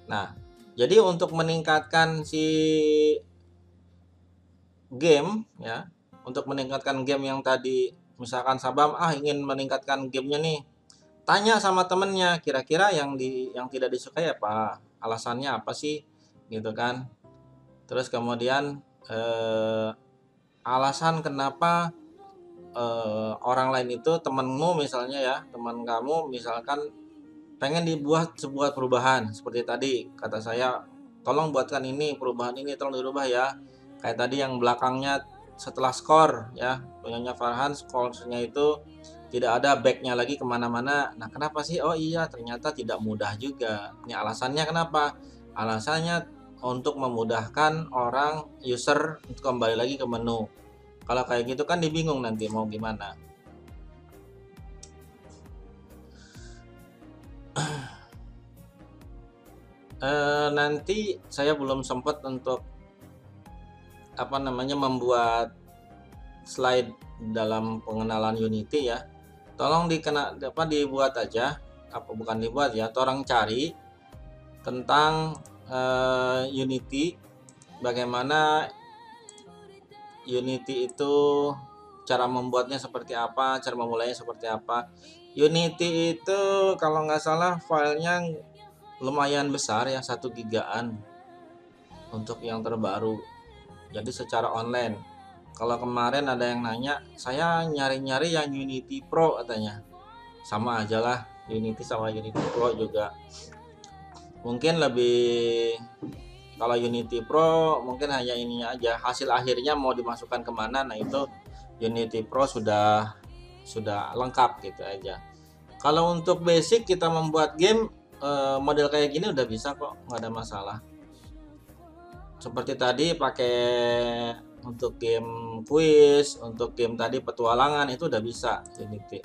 Nah, jadi untuk meningkatkan si game ya, untuk meningkatkan game yang tadi, misalkan Sabam ingin meningkatkan gamenya nih, tanya sama temennya kira-kira yang tidak disukai apa, alasannya apa sih gitu kan. Terus kemudian alasan kenapa orang lain itu, temenmu misalnya ya, teman kamu misalkan pengen dibuat sebuah perubahan seperti tadi kata saya, tolong buatkan ini perubahan ini, tolong dirubah ya. Kayak tadi yang belakangnya setelah skor ya, punyanya Farhan, skornya itu tidak ada backnya lagi kemana-mana. Nah kenapa sih? Oh iya ternyata tidak mudah juga. Ini alasannya kenapa? Alasannya untuk memudahkan orang user untuk kembali lagi ke menu. Kalau kayak gitu kan dibingung nanti mau gimana. Nanti saya belum sempat untuk membuat slide dalam pengenalan Unity ya. Tolong dibuat aja, bukan dibuat ya, tolong cari tentang Unity, bagaimana Unity itu cara membuatnya seperti apa, cara memulainya seperti apa. Unity itu kalau nggak salah filenya lumayan besar ya, 1 gigaan untuk yang terbaru. Jadi secara online. Kalau kemarin ada yang nanya, saya nyari-nyari yang Unity Pro katanya. Sama aja lah, Unity sama Unity Pro juga. Mungkin lebih, kalau Unity Pro mungkin hanya ininya aja, hasil akhirnya mau dimasukkan kemana, nah itu Unity Pro sudah lengkap gitu aja. Kalau untuk basic kita membuat game model kayak gini udah bisa kok, nggak ada masalah. Seperti tadi pakai untuk game quiz, untuk game tadi petualangan, itu udah bisa Unity.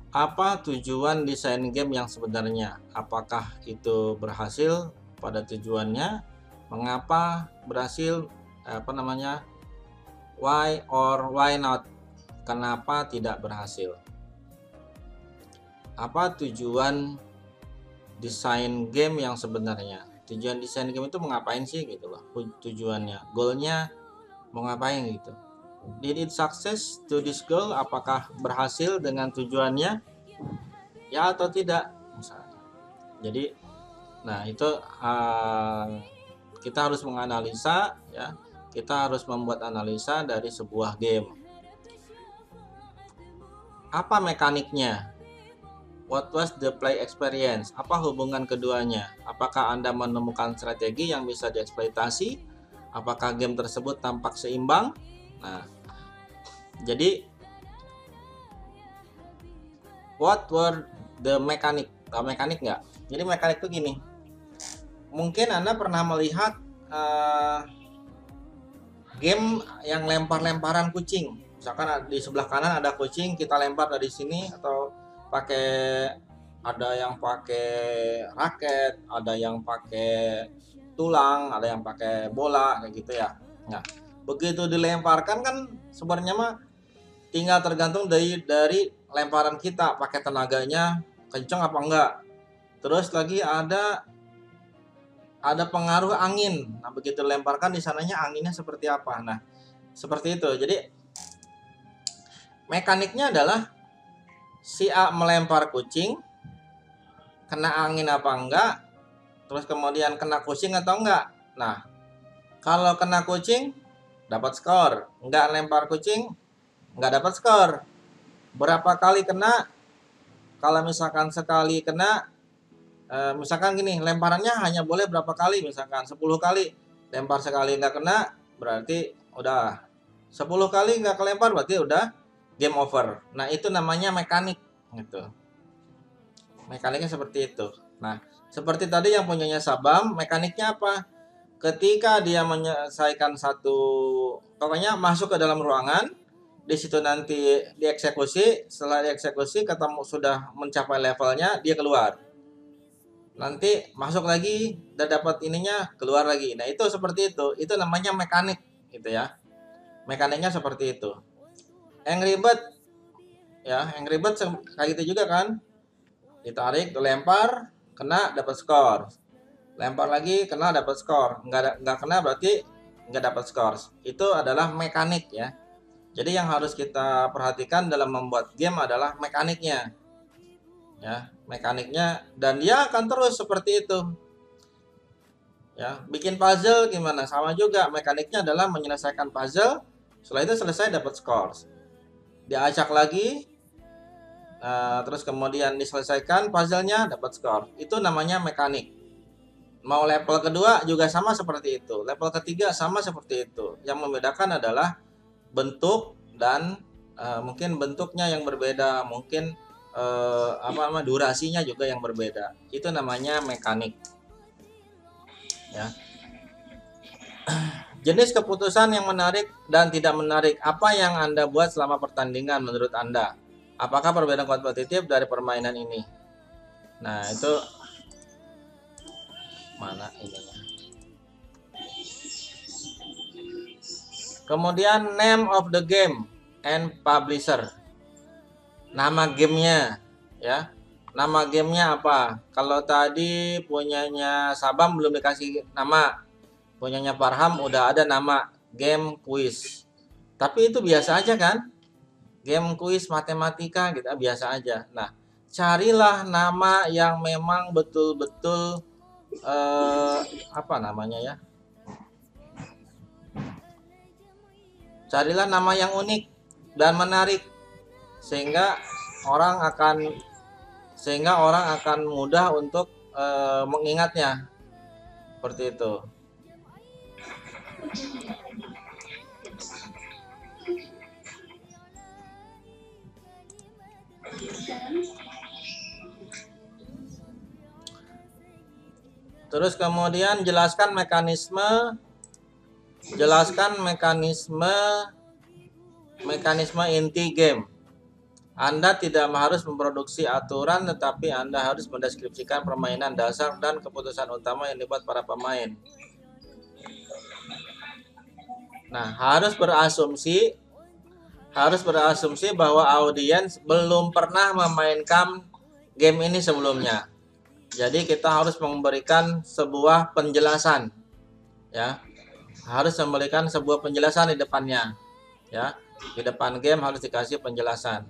Apa tujuan desain game yang sebenarnya? Apakah itu berhasil pada tujuannya? Mengapa berhasil? Why or why not? Kenapa tidak berhasil? Apa tujuan desain game yang sebenarnya? Tujuan desain game itu mengapain sih gitu loh? Tujuannya, goalnya mau ngapain gitu? Did it success to this goal? Apakah berhasil dengan tujuannya ya atau tidak misalnya. Jadi nah itu kita harus menganalisa ya, kita harus membuat analisa dari sebuah game. Apa mekaniknya? What was the play experience? Apa hubungan keduanya? Apakah Anda menemukan strategi yang bisa dieksploitasi? Apakah game tersebut tampak seimbang? Nah, jadi what were the mechanic? Tahu mekanik nggak? Jadi mekanik itu gini. Mungkin Anda pernah melihat game yang lempar-lemparan kucing. Misalkan di sebelah kanan ada kucing, kita lempar dari sini, atau ada yang pakai raket, ada yang pakai tulang, ada yang pakai bola kayak gitu ya. Nah, begitu dilemparkan kan sebenarnya mah tinggal tergantung dari lemparan kita, pakai tenaganya kenceng apa enggak. Terus lagi ada pengaruh angin. Nah, begitu lemparkan di sananya anginnya seperti apa. Nah, seperti itu. Jadi mekaniknya adalah si A melempar kucing, kena angin apa enggak, terus kemudian kena kucing atau enggak. Nah, kalau kena kucing dapat skor, enggak lempar kucing enggak dapat skor. Berapa kali kena? Kalau misalkan sekali kena, misalkan gini, lemparannya hanya boleh berapa kali, misalkan 10 kali. Lempar sekali enggak kena, berarti udah 10 kali enggak kelempar, berarti udah game over. Nah, itu namanya mekanik gitu. Mekaniknya seperti itu. Nah, seperti tadi yang punyanya Sabam, mekaniknya apa? Ketika dia menyelesaikan pokoknya masuk ke dalam ruangan, di situ nanti dieksekusi, setelah dieksekusi ketemu sudah mencapai levelnya, dia keluar. Nanti masuk lagi dan dapat ininya, keluar lagi. Nah, itu seperti itu. Itu namanya mekanik gitu ya. Mekaniknya seperti itu. Angry Bird ya, Angry Bird kayak gitu juga kan. Ditarik, dilempar, kena dapat skor. Lempar lagi, kena dapat skor. Enggak kena berarti enggak dapat skor. Itu adalah mekanik ya. Jadi yang harus kita perhatikan dalam membuat game adalah mekaniknya. Ya, mekaniknya, dan dia akan terus seperti itu. Ya, bikin puzzle gimana? Sama juga, mekaniknya adalah menyelesaikan puzzle. Setelah itu selesai dapat skor. Diacak lagi, terus kemudian diselesaikan puzzle-nya, dapat skor. Itu namanya mekanik. Mau level kedua juga sama seperti itu, level ketiga sama seperti itu. Yang membedakan adalah bentuk dan mungkin bentuknya yang berbeda, mungkin durasinya juga yang berbeda. Itu namanya mekanik. Ya. Jenis keputusan yang menarik dan tidak menarik. Apa yang Anda buat selama pertandingan menurut Anda? Apakah perbedaan kompetitif dari permainan ini? Nah, itu mana ini? Kemudian name of the game and publisher. Nama gamenya, ya. Nama gamenya apa? Kalau tadi punyanya Sabam belum dikasih nama, punyanya Farham udah ada nama, game quiz. Tapi itu biasa aja kan? Game quiz matematika gitu, biasa aja. Nah, carilah nama yang memang betul-betul carilah nama yang unik dan menarik sehingga orang akan mudah untuk mengingatnya. Seperti itu. Terus kemudian jelaskan mekanisme inti game. Anda tidak harus memproduksi aturan, tetapi Anda harus mendeskripsikan permainan dasar dan keputusan utama yang dibuat para pemain. Nah, harus berasumsi bahwa audiens belum pernah memainkan game ini sebelumnya. Jadi kita harus memberikan sebuah penjelasan, ya. Harus memberikan sebuah penjelasan di depannya, ya. Di depan game harus dikasih penjelasan.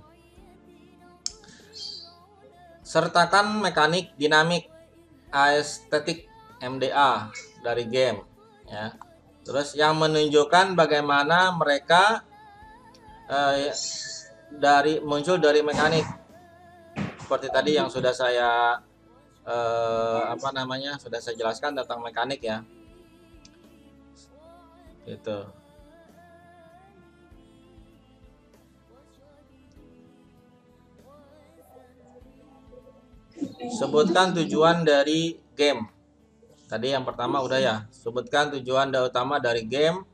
Sertakan mekanik, dinamik, estetik, MDA dari game, ya. Terus yang menunjukkan bagaimana mereka muncul dari mekanik. Seperti tadi yang sudah saya sudah saya jelaskan tentang mekanik, ya. Gitu. Sebutkan tujuan dari game. Tadi yang pertama udah, ya. Sebutkan tujuan utama dari game.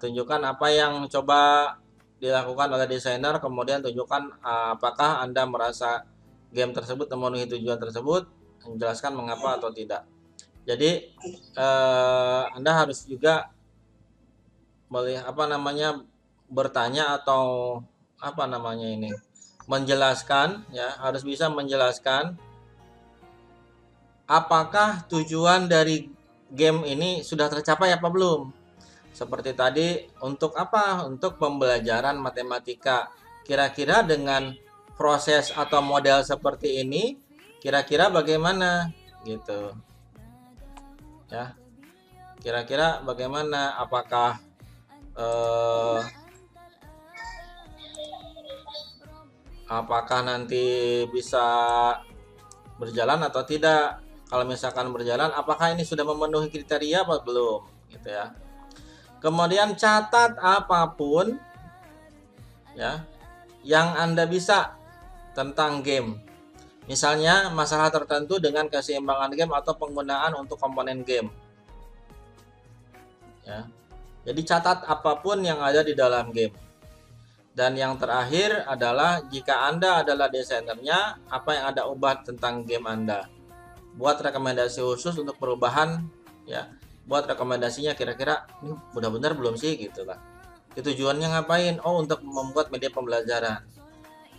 Tunjukkan apa yang coba dilakukan oleh desainer, kemudian tunjukkan apakah Anda merasa game tersebut memenuhi tujuan tersebut, menjelaskan mengapa atau tidak. Jadi Anda harus juga bertanya atau menjelaskan, ya, harus bisa menjelaskan apakah tujuan dari game ini sudah tercapai apa belum. Seperti tadi, untuk apa? Untuk pembelajaran matematika. Kira-kira dengan proses atau model seperti ini, kira-kira bagaimana? Gitu. Ya. Kira-kira bagaimana? Apakah nanti bisa berjalan atau tidak? Kalau misalkan berjalan, apakah ini sudah memenuhi kriteria atau belum? Gitu, ya. Kemudian catat apapun, ya, yang Anda bisa tentang game. Misalnya masalah tertentu dengan keseimbangan game atau penggunaan untuk komponen game. Ya. Jadi catat apapun yang ada di dalam game. Dan yang terakhir adalah jika Anda adalah desainernya, apa yang Anda ubah tentang game Anda. Buat rekomendasi khusus untuk perubahan, ya. Buat rekomendasinya kira-kira ini udah benar belum sih, gitu lah. Tujuannya ngapain? Oh, untuk membuat media pembelajaran.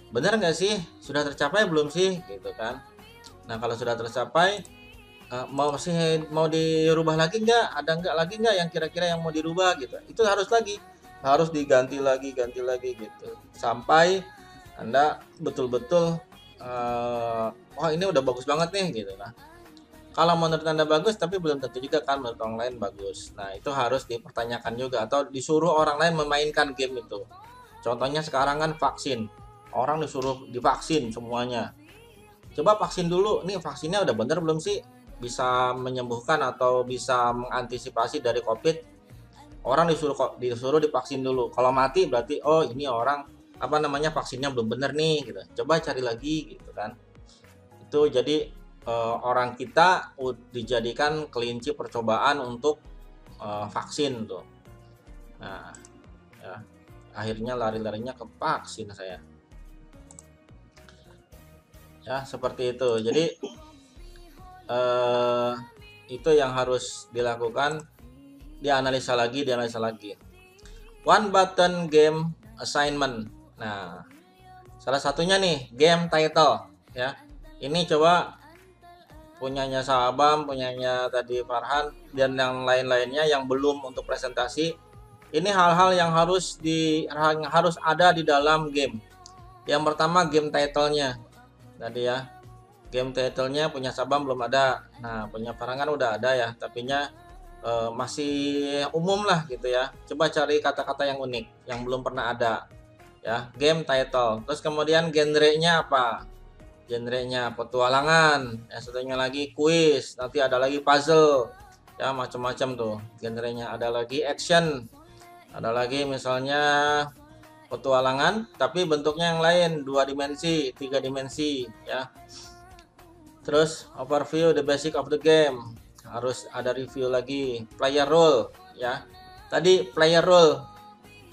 Benar nggak sih? Sudah tercapai belum sih? Gitu kan. Nah, kalau sudah tercapai, mau dirubah lagi nggak? Ada lagi nggak yang kira-kira yang mau dirubah gitu? Itu harus diganti lagi gitu. Sampai Anda betul-betul ini udah bagus banget nih, gitu lah. Kalau menurut Anda bagus, tapi belum tentu juga kan menurut orang lain bagus. Nah, itu harus dipertanyakan juga, atau disuruh orang lain memainkan game itu. Contohnya sekarang kan vaksin. Orang disuruh divaksin semuanya. Coba vaksin dulu, nih vaksinnya udah bener belum sih? Bisa menyembuhkan atau bisa mengantisipasi dari COVID? Orang disuruh divaksin dulu. Kalau mati berarti oh ini orang apa namanya vaksinnya belum bener nih gitu. Coba cari lagi gitu kan. Itu jadi orang kita dijadikan kelinci percobaan untuk vaksin tuh. Nah, ya, akhirnya lari-larinya ke vaksin saya. Ya, seperti itu. Jadi itu yang harus dilakukan, dianalisa lagi. One button game assignment. Nah, salah satunya nih game title ya. Ini coba punyanya Sabam, punyanya tadi Farhan dan yang lain-lainnya yang belum untuk presentasi. Ini hal-hal yang harus ada di dalam game. Yang pertama game title-nya. Tadi ya. Game title-nya punya Sabam belum ada. Nah, punya Farhan kan udah ada ya, tapinya masih umum lah gitu ya. Coba cari kata-kata yang unik yang belum pernah ada. Ya, game title. Terus kemudian genre-nya apa? Genrenya petualangan, ya satunya lagi kuis, nanti ada lagi puzzle, ya macam-macam tuh genrenya. Ada lagi action, ada lagi misalnya petualangan tapi bentuknya yang lain, 2 dimensi, 3 dimensi ya. Terus overview the basic of the game, harus ada review lagi. Player role ya, tadi player role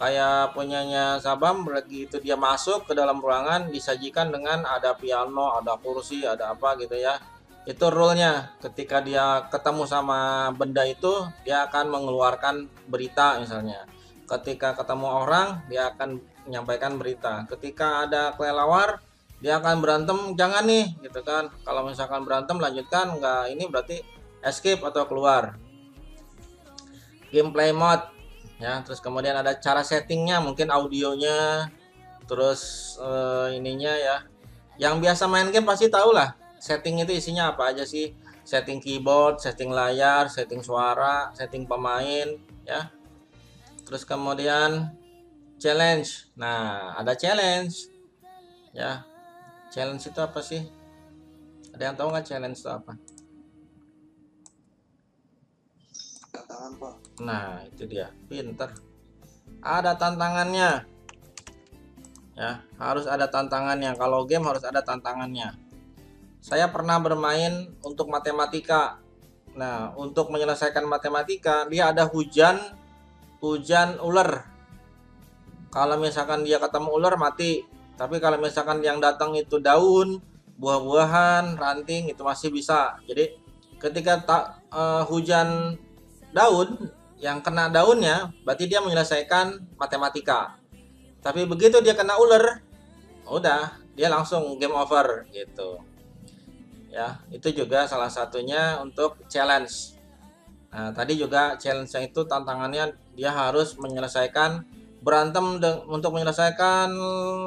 kayak punyanya Sabam, begitu dia masuk ke dalam ruangan disajikan dengan ada piano, ada kursi, ada apa gitu ya. Itu rule-nya. Ketika dia ketemu sama benda itu, dia akan mengeluarkan berita misalnya. Ketika ketemu orang, dia akan menyampaikan berita. Ketika ada kelelawar, dia akan berantem, jangan nih gitu kan. Kalau misalkan berantem lanjutkan, enggak, ini berarti escape atau keluar. Gameplay mode ya, terus kemudian ada cara settingnya, mungkin audionya, terus ininya ya. Yang biasa main game pasti tahu lah setting itu isinya apa aja sih. Setting keyboard, setting layar, setting suara, setting pemain ya. Terus kemudian challenge. Nah, ada challenge ya. Challenge itu apa sih? Ada yang tahu nggak challenge itu apa? Tantangan, Pak. Nah, itu dia, pinter. Ada tantangannya. Ya, harus ada tantangannya. Kalau game harus ada tantangannya. Saya pernah bermain untuk matematika. Nah, untuk menyelesaikan matematika, dia ada hujan ular. Kalau misalkan dia ketemu ular mati. Tapi kalau misalkan yang datang itu daun, buah-buahan, ranting, itu masih bisa. Jadi ketika hujan daun, yang kena daunnya berarti dia menyelesaikan matematika. Tapi begitu dia kena ular, udah dia langsung game over gitu. Ya, itu juga salah satunya untuk challenge. Nah, tadi juga challenge-nya itu tantangannya dia harus menyelesaikan berantem untuk menyelesaikan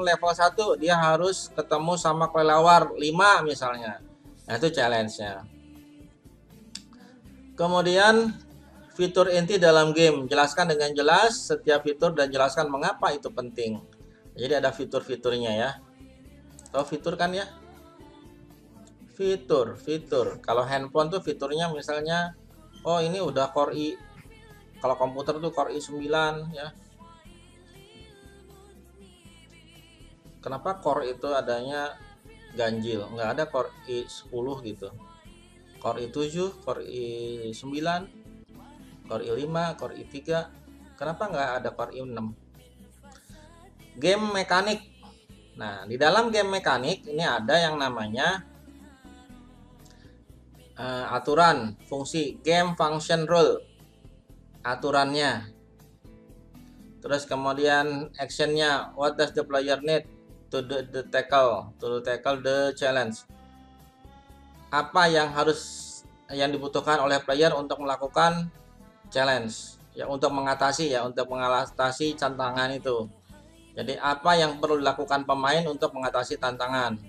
level 1 dia harus ketemu sama kelelawar 5 misalnya. Nah, itu challenge-nya. Kemudian fitur inti dalam game, jelaskan dengan jelas setiap fitur dan jelaskan mengapa itu penting. Jadi ada fitur-fiturnya ya. Tahu fitur kan ya? Fitur. Kalau handphone tuh fiturnya misalnya, oh ini udah Core i. Kalau komputer tuh Core i9 ya. Kenapa Core itu adanya ganjil? Nggak ada Core i10 gitu. Core i7, Core i9, Core i5, Core i3, kenapa nggak ada Core i6? Game mekanik. Nah, di dalam game mekanik ini ada yang namanya aturan, fungsi, game function rule, aturannya. Terus kemudian actionnya, what does the player need to tackle the challenge. Apa yang dibutuhkan oleh player untuk melakukan challenge ya, untuk mengatasi tantangan itu. Jadi apa yang perlu dilakukan pemain untuk mengatasi tantangan.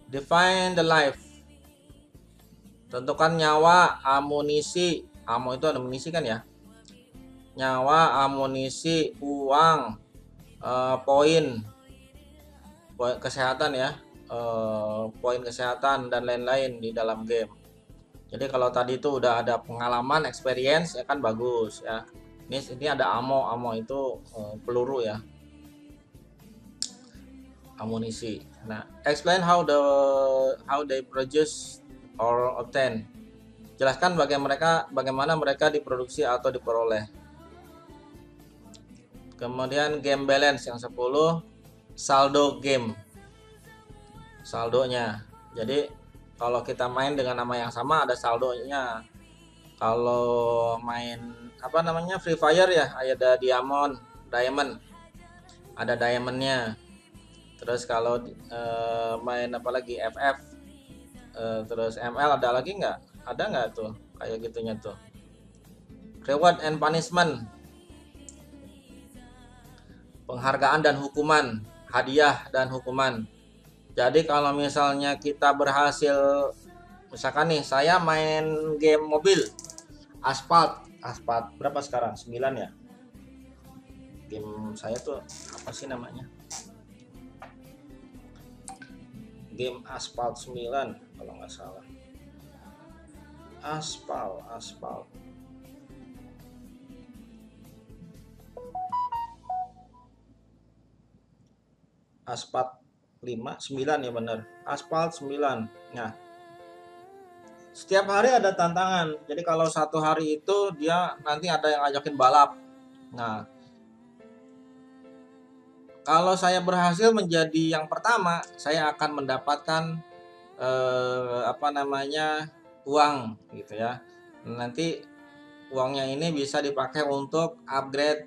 Define the life, tentukan nyawa, amunisi, itu ada amunisi kan ya, nyawa, amunisi, uang, poin kesehatan ya, poin kesehatan dan lain-lain di dalam game. Jadi kalau tadi itu udah ada pengalaman, experience ya kan bagus ya. Ini ada ammo itu peluru ya, amunisi. Nah, explain how they produce or obtain. Jelaskan bagaimana mereka diproduksi atau diperoleh. Kemudian game balance yang 10, saldo game. Saldonya. Jadi kalau kita main dengan nama yang sama ada saldonya. Kalau main Free Fire ya, ada diamond, ada diamondnya. Terus kalau main apalagi FF, terus ML ada lagi nggak? Ada nggak tuh kayak gitunya tuh? Reward and punishment, penghargaan dan hukuman, hadiah dan hukuman. Jadi kalau misalnya kita berhasil, misalkan nih saya main game mobil, Asphalt berapa sekarang? 9 ya. Game saya tuh apa sih namanya? Game Asphalt 9 kalau nggak salah. Asphalt Asphalt 9 ya bener. Asphalt 9. Nah, setiap hari ada tantangan. Jadi kalau satu hari itu dia nanti ada yang ngajakin balap. Nah, kalau saya berhasil menjadi yang pertama, saya akan mendapatkan uang gitu ya. Nanti uangnya ini bisa dipakai untuk upgrade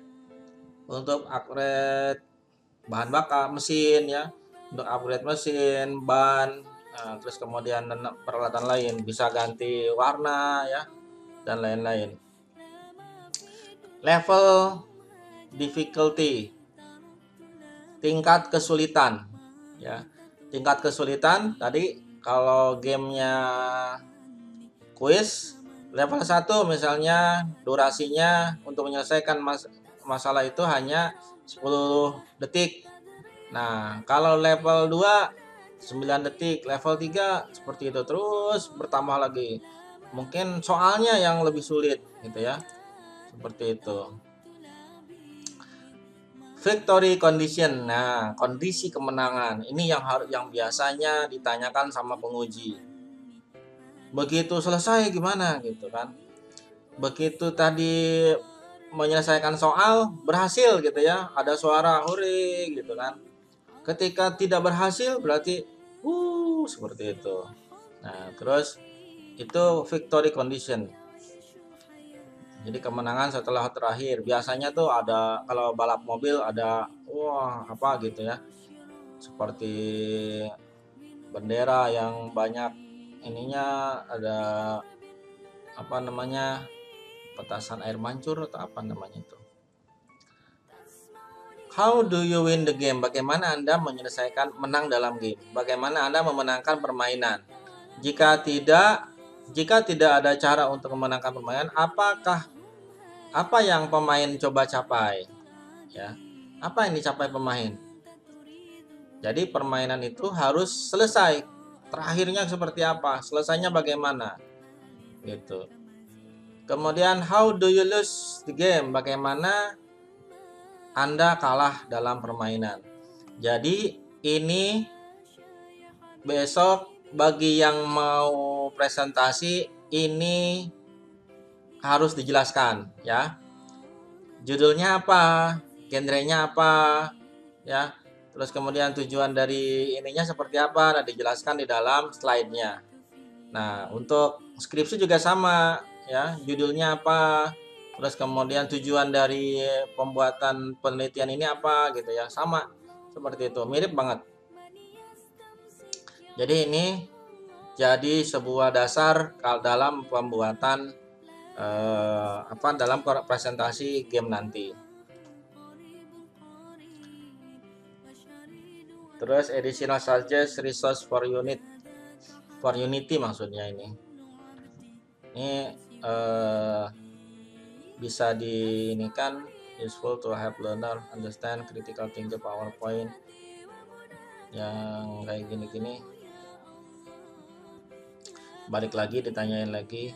bahan bakar mesin ya, untuk upgrade mesin, ban, terus kemudian peralatan lain, bisa ganti warna ya, dan lain-lain. Level difficulty, tingkat kesulitan ya. Tingkat kesulitan tadi kalau gamenya quiz level 1 misalnya durasinya untuk menyelesaikan masalah itu hanya 10 detik. Nah, kalau level 2 9 detik, level 3 seperti itu, terus bertambah lagi. Mungkin soalnya yang lebih sulit gitu ya. Seperti itu. Victory condition. Nah, kondisi kemenangan. Ini yang biasanya ditanyakan sama penguji. Begitu selesai gimana gitu kan. Begitu tadi menyelesaikan soal berhasil gitu ya, ada suara hore gitu kan. Ketika tidak berhasil berarti seperti itu. Nah, terus itu victory condition. Jadi kemenangan setelah terakhir. Biasanya tuh ada, kalau balap mobil ada gitu ya. Seperti bendera yang banyak ininya, ada petasan air mancur atau apa namanya itu. How do you win the game? Bagaimana Anda menang dalam game? Bagaimana Anda memenangkan permainan? Jika tidak ada cara untuk memenangkan permainan, apa yang pemain coba capai? Ya. Apa yang dicapai pemain? Jadi permainan itu harus selesai. Terakhirnya seperti apa? Selesainya bagaimana? Gitu. Kemudian how do you lose the game? Bagaimana Anda kalah dalam permainan? Jadi ini besok bagi yang mau presentasi ini harus dijelaskan ya. Judulnya apa? Genrenya apa? Ya. Terus kemudian tujuan dari ininya seperti apa? Nah, dijelaskan di dalam slide-nya. Nah, untuk skripsi juga sama ya, judulnya apa, terus kemudian tujuan dari pembuatan penelitian ini apa gitu ya, sama seperti itu, mirip banget. Jadi ini jadi sebuah dasar dalam pembuatan dalam presentasi game nanti. Terus additional suggest resource for Unity maksudnya ini bisa diinikan, useful to help learner understand critical thinking PowerPoint yang kayak gini-gini. Balik lagi ditanyain lagi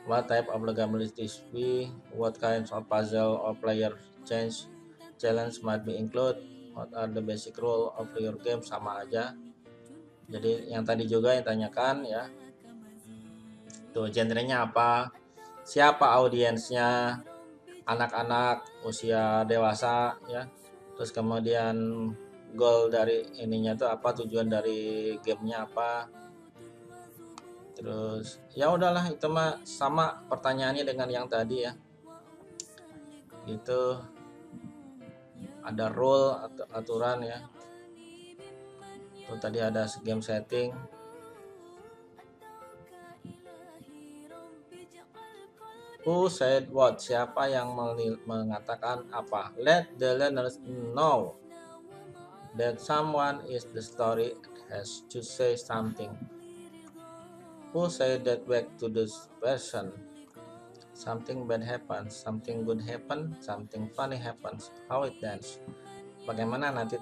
What type of the game will this be? What kinds of puzzle or player challenge might be included? What are the basic rule of your game? Sama aja. Jadi yang tadi juga yang tanyakan ya. Tuh genrenya apa? Siapa audiensnya? Anak-anak, usia dewasa ya. Terus kemudian goal dari ininya tuh apa, tujuan dari gamenya apa. Terus ya udahlah, itu mah sama pertanyaannya dengan yang tadi ya, gitu. Ada rule atau aturan ya. Tuh tadi ada game setting. Who said what? Siapa yang mengatakan apa? Let the learners know that someone is the story has to say something. Who said that back to this person? Something bad happens, something good happen, something funny happens. How it ends? Bagaimana nanti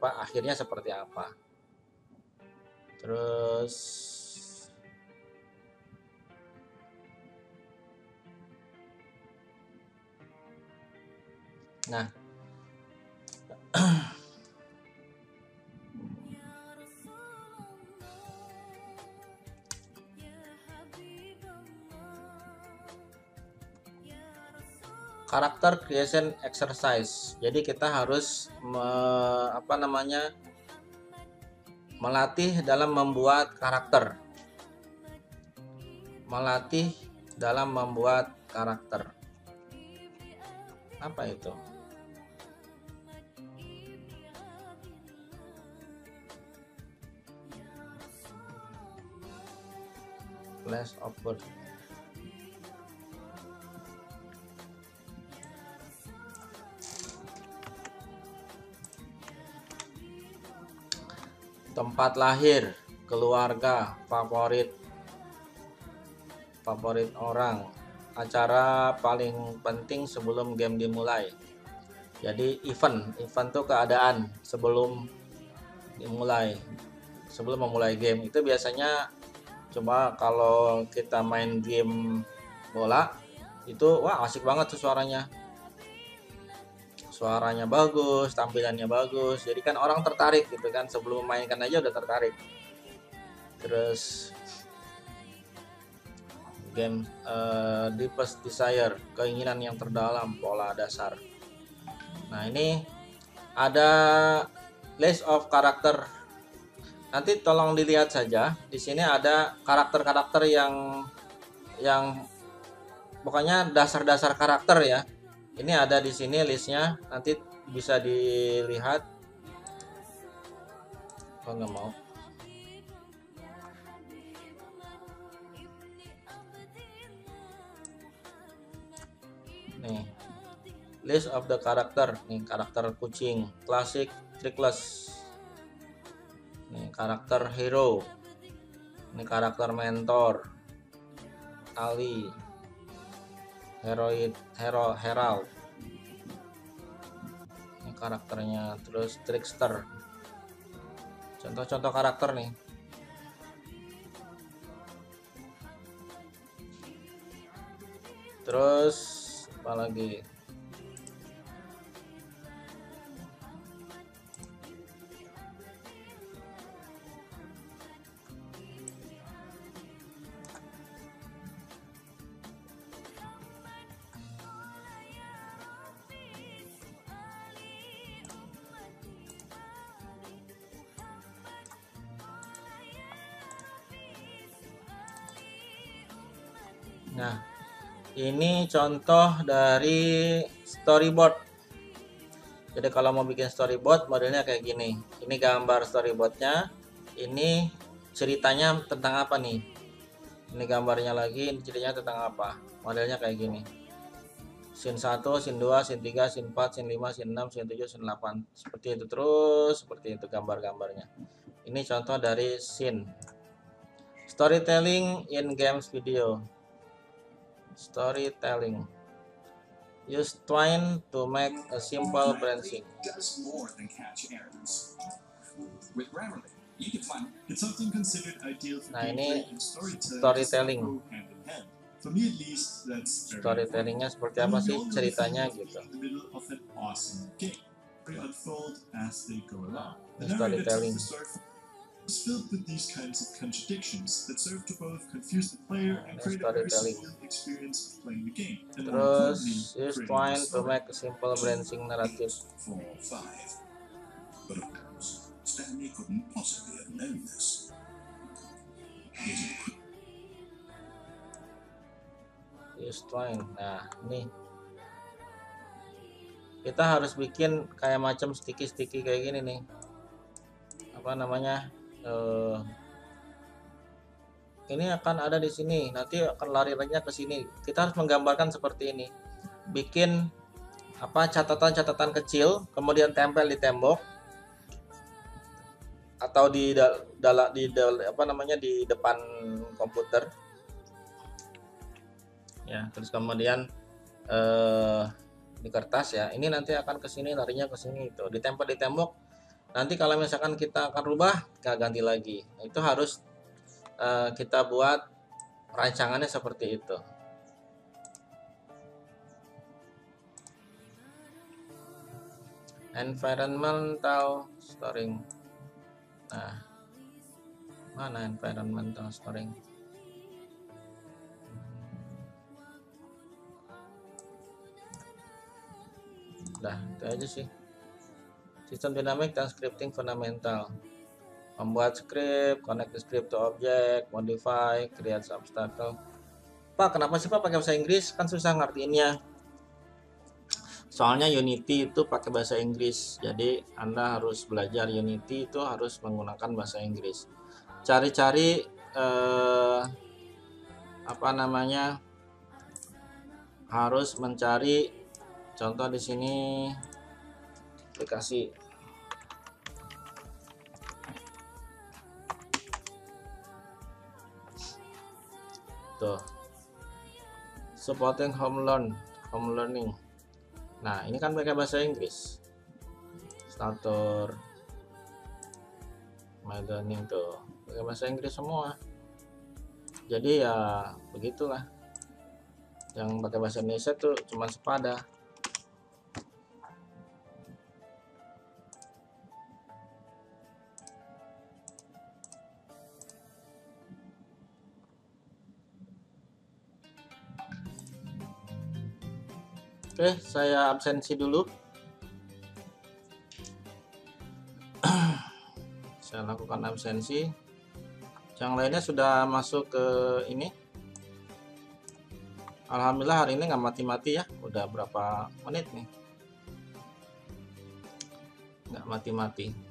akhirnya seperti apa? Terus nah karakter creation exercise. Jadi kita harus melatih dalam membuat karakter. Melatih dalam membuat karakter. Apa itu? Place of birth. Tempat lahir, keluarga, favorit orang, acara paling penting sebelum game dimulai. Jadi event tuh keadaan sebelum dimulai, sebelum memulai game. Itu biasanya coba kalau kita main game bola itu wah asik banget tuh suaranya bagus, tampilannya bagus, jadi kan orang tertarik gitu kan, sebelum memainkan aja udah tertarik. Terus game deepest desire, keinginan yang terdalam, pola dasar. Nah ini ada list of karakter, nanti tolong dilihat saja di sini ada karakter-karakter yang pokoknya dasar-dasar karakter ya. Ini ada di sini listnya, nanti bisa dilihat. Oh nggak mau. Nih, list of the karakter. Nih karakter kucing, klasik, trickless. Nih karakter hero. Ini karakter mentor, Ali. Herald, ini karakternya. Terus trickster, contoh-contoh karakter nih. Terus apa lagi? Nah, ini contoh dari storyboard. Jadi kalau mau bikin storyboard modelnya kayak gini. Ini gambar storyboardnya. Ini ceritanya tentang apa nih? Ini gambarnya lagi, ini ceritanya tentang apa? Modelnya kayak gini. Scene 1, scene 2, scene 3, scene 4, scene 5, scene 6, scene 7, scene 8. Seperti itu terus, seperti itu gambar-gambarnya. Ini contoh dari scene. Storytelling in games video. Storytelling. Use twine to make a simple branching. Nah ini storytelling. For me at least, that's very Storytellingnya seperti apa sih ceritanya gitu. in the middle of an awesome game. They unfold as they go along. The Storytelling. narrative of the story is filled with these kinds of contradictions that serve to both confuse the player and create a very Storytelling. smooth experience of playing the game. And more Terus importantly, use creating twine a to story. make a simple branching narrative. 4, 5. But of course, Stanley couldn't possibly have known this. Use twine. Nah, ini kita harus bikin kayak macam sticky kayak gini nih. Apa namanya? Ini akan ada di sini. Nanti akan larinya ke sini. Kita harus menggambarkan seperti ini. Bikin apa catatan-catatan kecil, kemudian tempel di tembok atau di apa namanya di depan komputer. Ya, terus kemudian di kertas ya. Ini nanti akan ke sini, larinya ke sini itu. Ditempel di tembok. Nanti kalau misalkan kita akan rubah, kita ganti lagi. Nah, itu harus kita buat rancangannya seperti itu. Environmental storing. Nah, mana environmental storing? Nah, itu aja sih. Sistem dinamik dan scripting fundamental. Membuat script, connect the script to object, modify, create obstacle. Pak, kenapa sih Pak pakai bahasa Inggris? Kan susah ngertiinnya. Soalnya Unity itu pakai bahasa Inggris. Jadi Anda harus belajar Unity itu harus menggunakan bahasa Inggris. Cari-cari apa namanya? Harus mencari contoh di sini aplikasi. Tuh. Supporting home learning. Nah, ini kan pakai bahasa Inggris. Starter My Learning tuh pakai bahasa Inggris semua. Jadi ya begitulah. Yang pakai bahasa Indonesia tuh cuma sepada. Oke, saya absensi dulu. Saya lakukan absensi. Yang lainnya sudah masuk ke ini. Alhamdulillah hari ini nggak mati-mati ya. Udah berapa menit nih? Nggak mati-mati.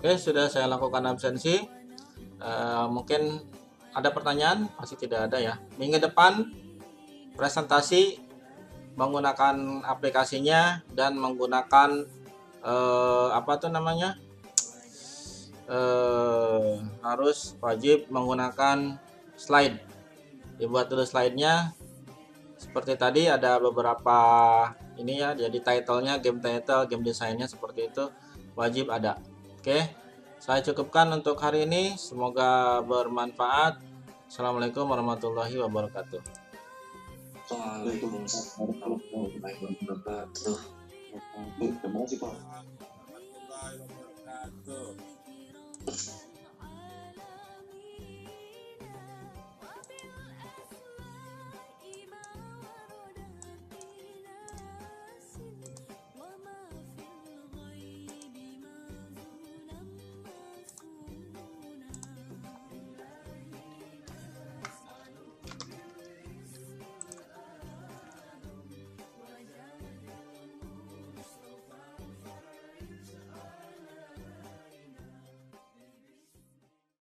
Oke, sudah saya lakukan absensi. Mungkin ada pertanyaan? Masih tidak ada ya. Minggu depan presentasi menggunakan aplikasinya dan menggunakan apa tuh namanya? Harus wajib menggunakan slide. Dibuat dulu slide-nya. Seperti tadi ada beberapa ini ya. Jadi title-nya, game title, game design-nya seperti itu wajib ada. Oke, saya cukupkan untuk hari ini. Semoga bermanfaat. Assalamualaikum warahmatullahi wabarakatuh. Waalaikumsalam warahmatullahi wabarakatuh. Terima kasih Pak. Warahmatullahi wabarakatuh.